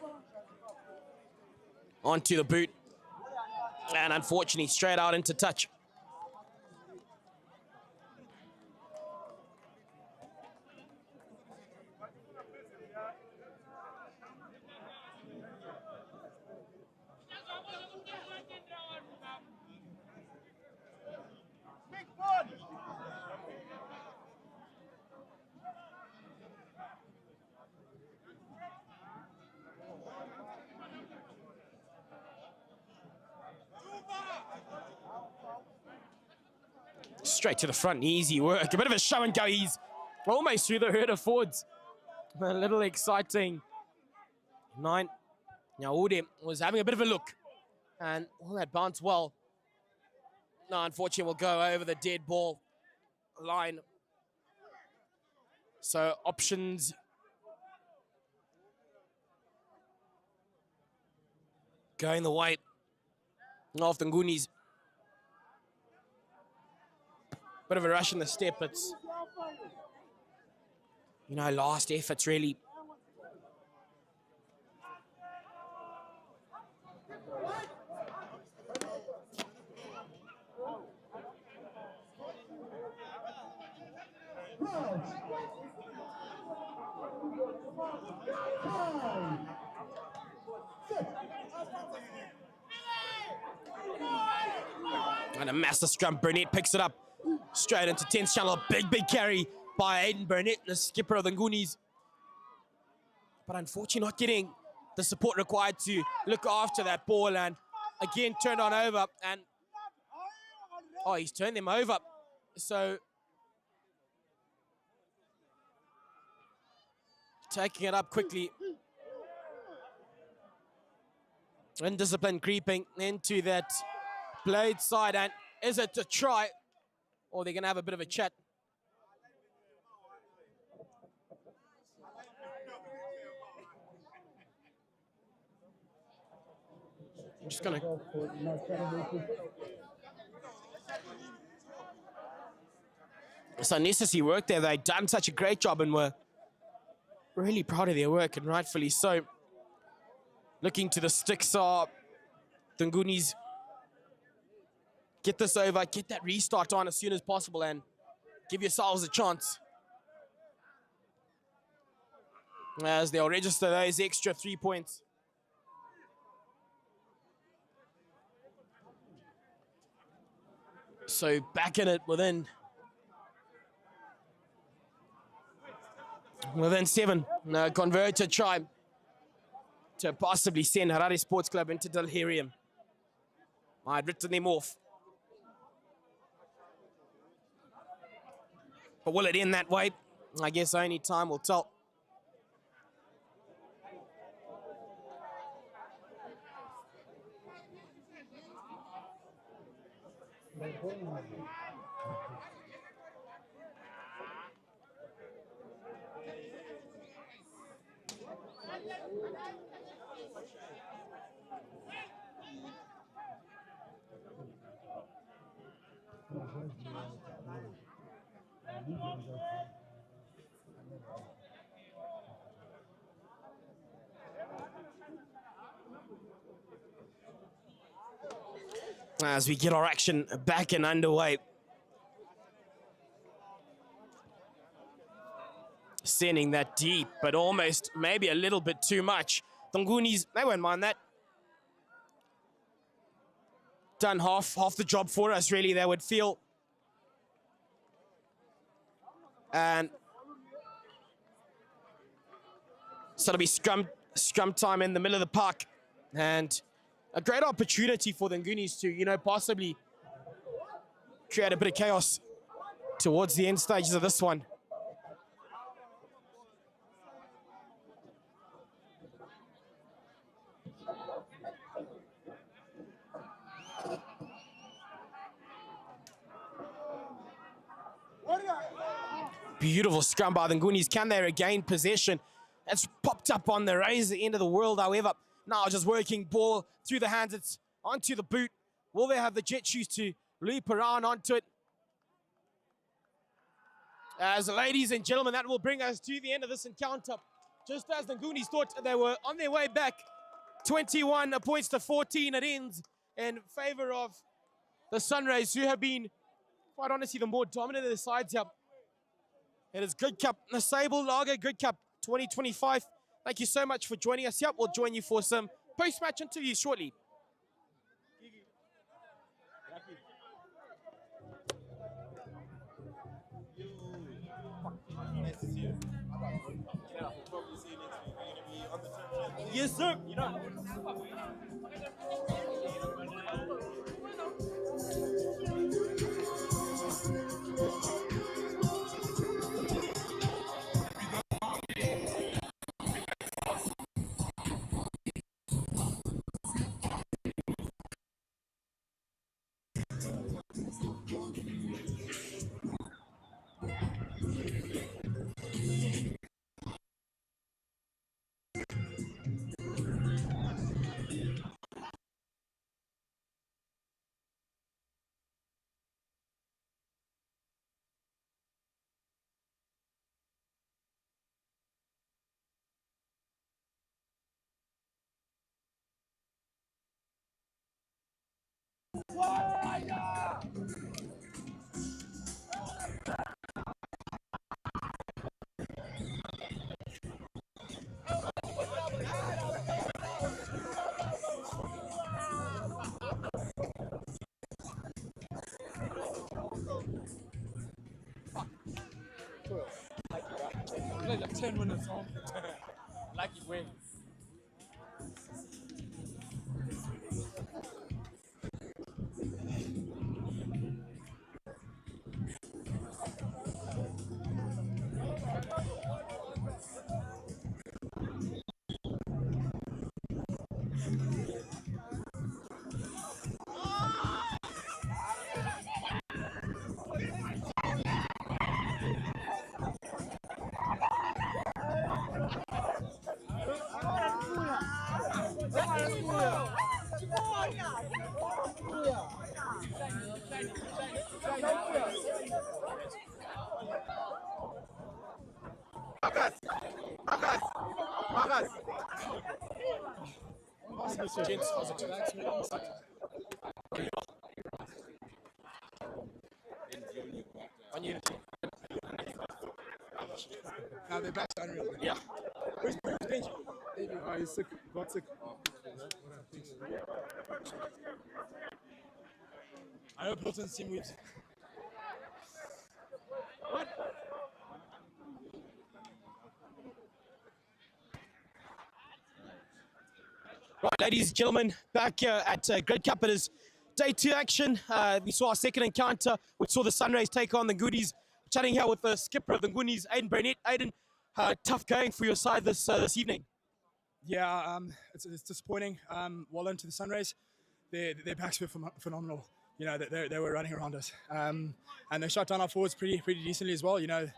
Onto the boot. And unfortunately straight out into touch. Straight to the front, easy work. A bit of a show and go. He's almost through the herd of forwards. A little exciting. 9. Now Ude was having a bit of a look. And all that bounce well. No, unfortunately, will go over the dead ball line. So options. Going the way of the Ngunis. Bit of a rush in the step. It's, you know, last efforts really. And a massive scrum. Burnett picks it up. Straight into 10th channel. Big carry by Aiden Burnett, the skipper of the Ngunis. But unfortunately not getting the support required to look after that ball. And again turned on over. And oh, he's turned them over. So taking it up quickly. Indiscipline creeping into that blade side. And is it a try? Or they're going to have a bit of a chat. I'm just going to... It's unnecessary work there. They've done such a great job and were really proud of their work, and rightfully so. Looking to the sticks are the Ngunis. Get this over, get that restart on as soon as possible and give yourselves a chance. As they'll register those extra 3 points. So back in it within within 7. Converted try to possibly send Harare Sports Club into delirium. I'd written them off. But will it end that way? I guess only time will tell. As we get our action back and underway. Sending that deep, but almost maybe a little bit too much. The Ngunis, they won't mind that. Done half the job for us, really, they would feel. And so it'll be scrum time in the middle of the park. And a great opportunity for the Ngunis to, possibly create a bit of chaos towards the end stages of this one. Beautiful scrum by the Ngunis. Can they regain possession? It's popped up on the razor end of the world, however. Now just working ball through the hands. It's onto the boot. Will they have the jet shoes to leap around onto it? As ladies and gentlemen, that will bring us to the end of this encounter. Just as the Ngunis thought they were on their way back. 21 points to 14. It ends in favor of the Sunrays, who have been, quite honestly, the more dominant of the sides here. It is Good Cup, the Sable Lager Good Cup 2025. Thank you so much for joining us here. We'll join you for some post-match interviews shortly. Nice to see you. Probably see you next week. We're going to be on the turn. Yes, sir. Like 10 minutes on. Like it wins. Now they're back to Unreal. Yeah. Where's Benji? He's sick. Got sick. I hope Hilton's team wins. Right, ladies and gentlemen, back here at Great Cup. It is day 2 action. We saw our second encounter. We saw the Sunrays take on the Ngunis. Chatting here with the skipper of the Ngunis, Aiden Burnett. Aiden, tough going for your side this evening. Yeah, it's disappointing. Well into the Sunrays, their backs were phenomenal. You know, they were running around us, and they shut down our forwards pretty decently as well. You know,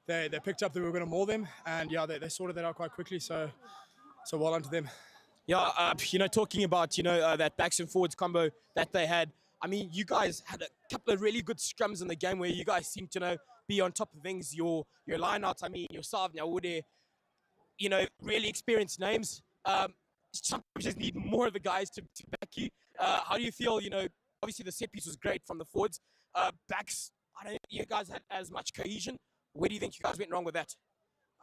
they picked up that we were going to maul them, and yeah, they sorted that out quite quickly. So well done to them. Yeah, you know, talking about, you know, that backs and forwards combo that they had. I mean, you guys had a couple of really good scrums in the game where you guys seem to, be on top of things. Your lineouts, I mean, yourself, Nyawude, you know, really experienced names. Sometimes you just need more of the guys to back you. How do you feel, you know, obviously the set piece was great from the forwards. Backs, I don't think you guys had as much cohesion. Where do you think you guys went wrong with that?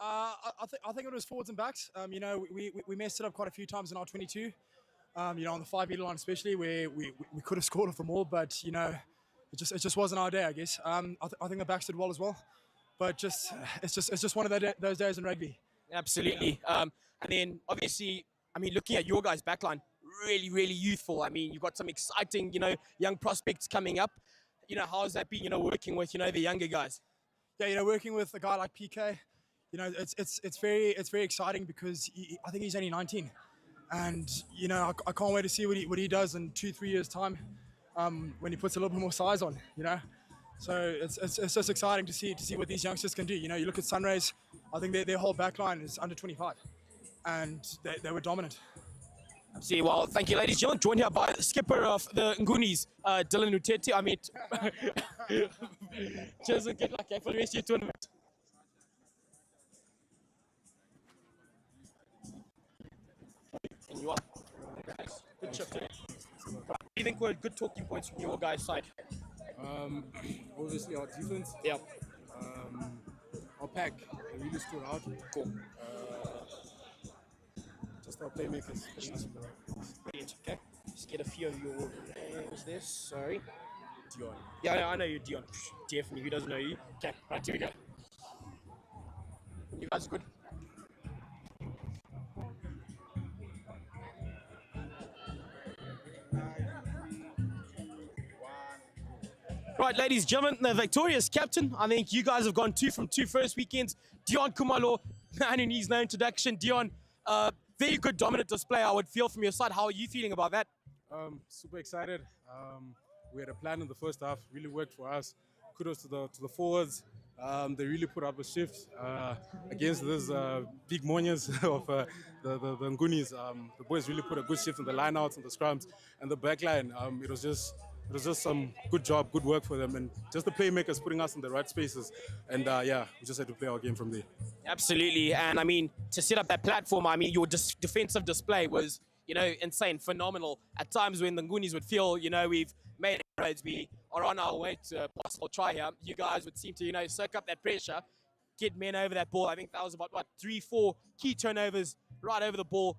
I think it was forwards and backs. You know, we messed it up quite a few times in our 22. You know, on the 5-meter line especially, where we could have scored off them all, but you know, it just wasn't our day, I guess. I think the backs did well as well, but it's just one of those days in rugby. Absolutely. And then obviously, I mean, looking at your guys' backline, really youthful. I mean, you've got some exciting, you know, young prospects coming up. You know, how has that been, you know, working with, you know, the younger guys? Yeah, you know, working with a guy like PK, you know, it's very exciting because I think he's only 19, and you know, I can't wait to see what he does in 2-3 years time, when he puts a little bit more size on, you know. So it's just exciting to see what these youngsters can do. You know, you look at Sunrays, I think their whole back line is under 25, and they were dominant. See, well, thank you, ladies and gentlemen. Joined here by the skipper of the Ngunis, Dylan Utete. I mean, cheers and good luck for the rest of your tournament. And you are. Good shift today. What do you think were good talking points from your guys' side? Obviously our defense. Yeah. Our pack really stood out. Cool. Just our playmakers. Brilliant. Okay. Just get a few of your names there. Sorry. Dion. Yeah, I know you, Dion. Definitely. Who doesn't know you? Okay. Right, here we go. You guys are good. Right, ladies and gentlemen, the victorious captain. I think you guys have gone 2 from 2 first weekends. Dion Kumalo, man who needs no introduction. Dion, very good dominant display, I would feel from your side. How are you feeling about that? Super excited. We had a plan in the first half, really worked for us. Kudos to the forwards. They really put up a shift against these big monias of the Ngunis. The boys really put a good shift in the lineouts and the scrums and the back line. It was just some good job, good work for them, and just the playmakers putting us in the right spaces. And yeah, we just had to play our game from there. Absolutely. And I mean, to set up that platform, I mean, your defensive display was, you know, insane, phenomenal. At times when the Ngunis would feel, you know, we've made inroads, we are on our way to a possible try here, you guys would seem to, you know, soak up that pressure, get men over that ball. I think that was about, 3-4 key turnovers right over the ball.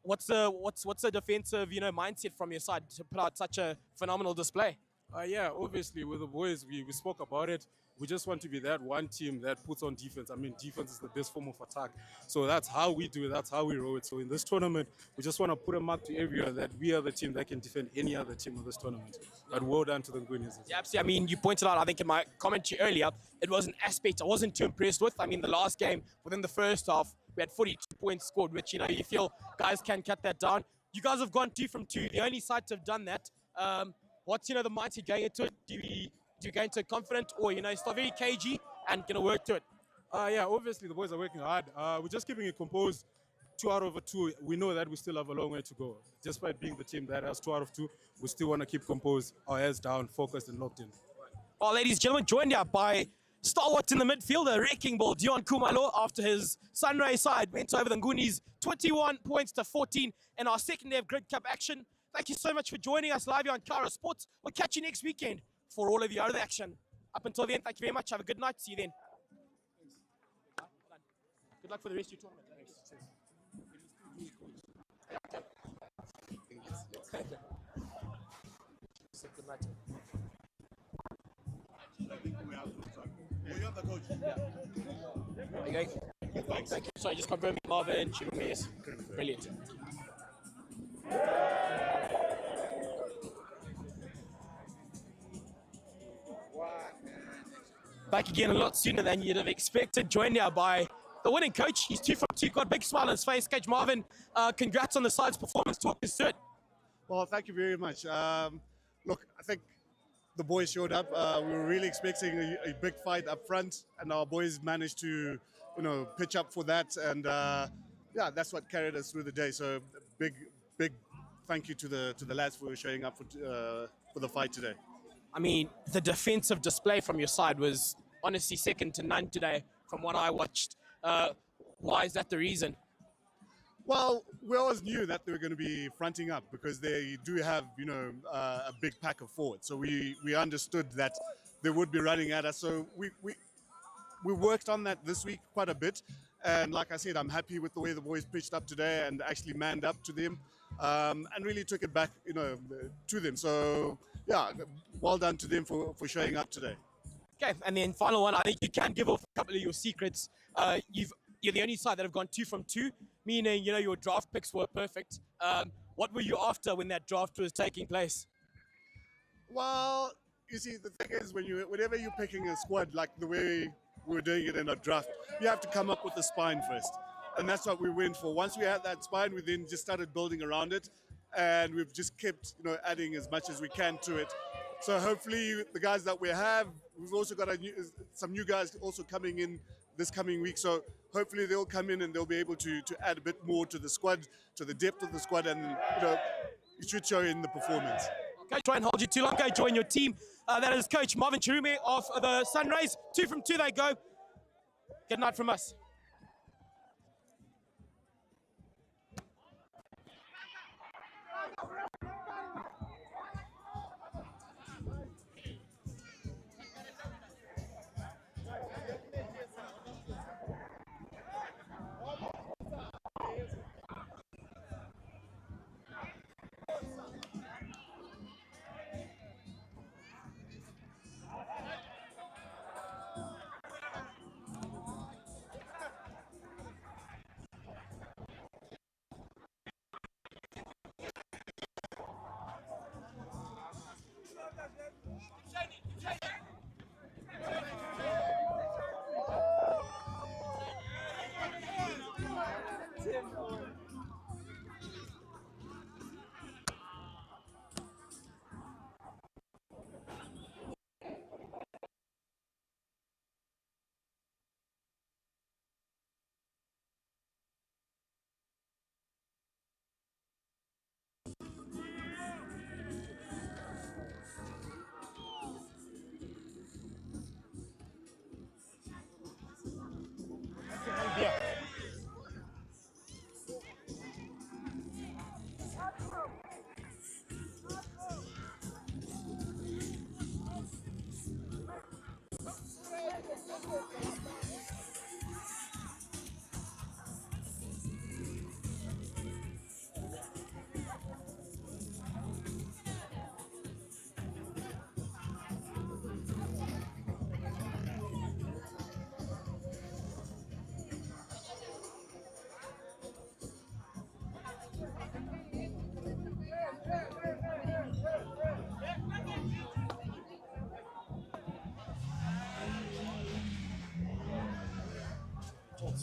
What's the defensive, you know, mindset from your side to put out such a phenomenal display? Yeah, obviously with the boys, we spoke about it. We just want to be that one team that puts on defense. I mean, defense is the best form of attack. So that's how we do it. That's how we roll it. So in this tournament, we just want to put a mark to everyone that we are the team that can defend any other team in this tournament. But well done to the Ngunis. Yeah, absolutely. I mean, you pointed out, I think in my commentary earlier, it was an aspect I wasn't too impressed with. I mean, the last game, within the first half, we had 42 points scored, which, you know, you feel guys can cut that down. You guys have gone 2 from 2. The only side to have done that. What's, you know, the mindset going into it? Do you go into it confident, or, you know, still very cagey and going to work to it? Yeah, obviously the boys are working hard. We're just keeping it composed. 2 out of 2, we know that we still have a long way to go. Despite being the team that has 2 out of 2, we still want to keep composed, our heads down, focused and locked in. Well, ladies and gentlemen, joined here by stalwart in the midfield, a wrecking ball, Dion Kumalo, after his Sunray side went over the Ngunis, 21 points to 14 in our second day of Grid Cup action. Thank you so much for joining us live here on Kara Sports. We'll catch you next weekend for all of your other action. Up until then, thank you very much. Have a good night. See you then. Good luck for the rest of your tournament. Good night. There you go. Thank you. Sorry, just confirming Marvin. Brilliant. back again a lot sooner than you'd have expected. Joined here by the winning coach. He's 2 from 2, got a big smile on his face. Coach Marvin, congrats on the side's performance. Talk us through it. Well, thank you very much. Look, I think the boys showed up. We were really expecting a big fight up front, and our boys managed to, pitch up for that. And yeah, that's what carried us through the day. So big thank you to the lads for showing up for the fight today. I mean, the defensive display from your side was honestly second to none today from what I watched. Why is that the reason? Well, we always knew that they were going to be fronting up because they do have, a big pack of forwards. So we understood that they would be running at us. So we worked on that this week quite a bit. And like I said, I'm happy with the way the boys pitched up today and actually manned up to them and really took it back, to them. So, yeah, well done to them for showing up today. Okay, and then final one, I think you can give off a couple of your secrets. You're the only side that have gone 2 from 2, meaning, your draft picks were perfect. What were you after when that draft was taking place? Well, you see, the thing is, whenever you're picking a squad like the way we were doing it in a draft, you have to come up with a spine first. And that's what we went for. Once we had that spine, we then just started building around it. And we've just kept, adding as much as we can to it. So hopefully the guys that we have, we've also got some new guys also coming in this coming week. So hopefully they'll come in and they'll be able to add a bit more to the squad, to the depth of the squad, and it should show in the performance. Okay, try and hold you too long. Okay, join your team. That is Coach Marvin Chirume of the Sunrays. 2 from 2 they go. Good night from us.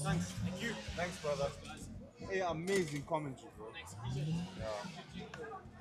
Thanks. Thank you. Thanks, brother. Hey, amazing commentary, bro. Thanks. Appreciate it. Yeah.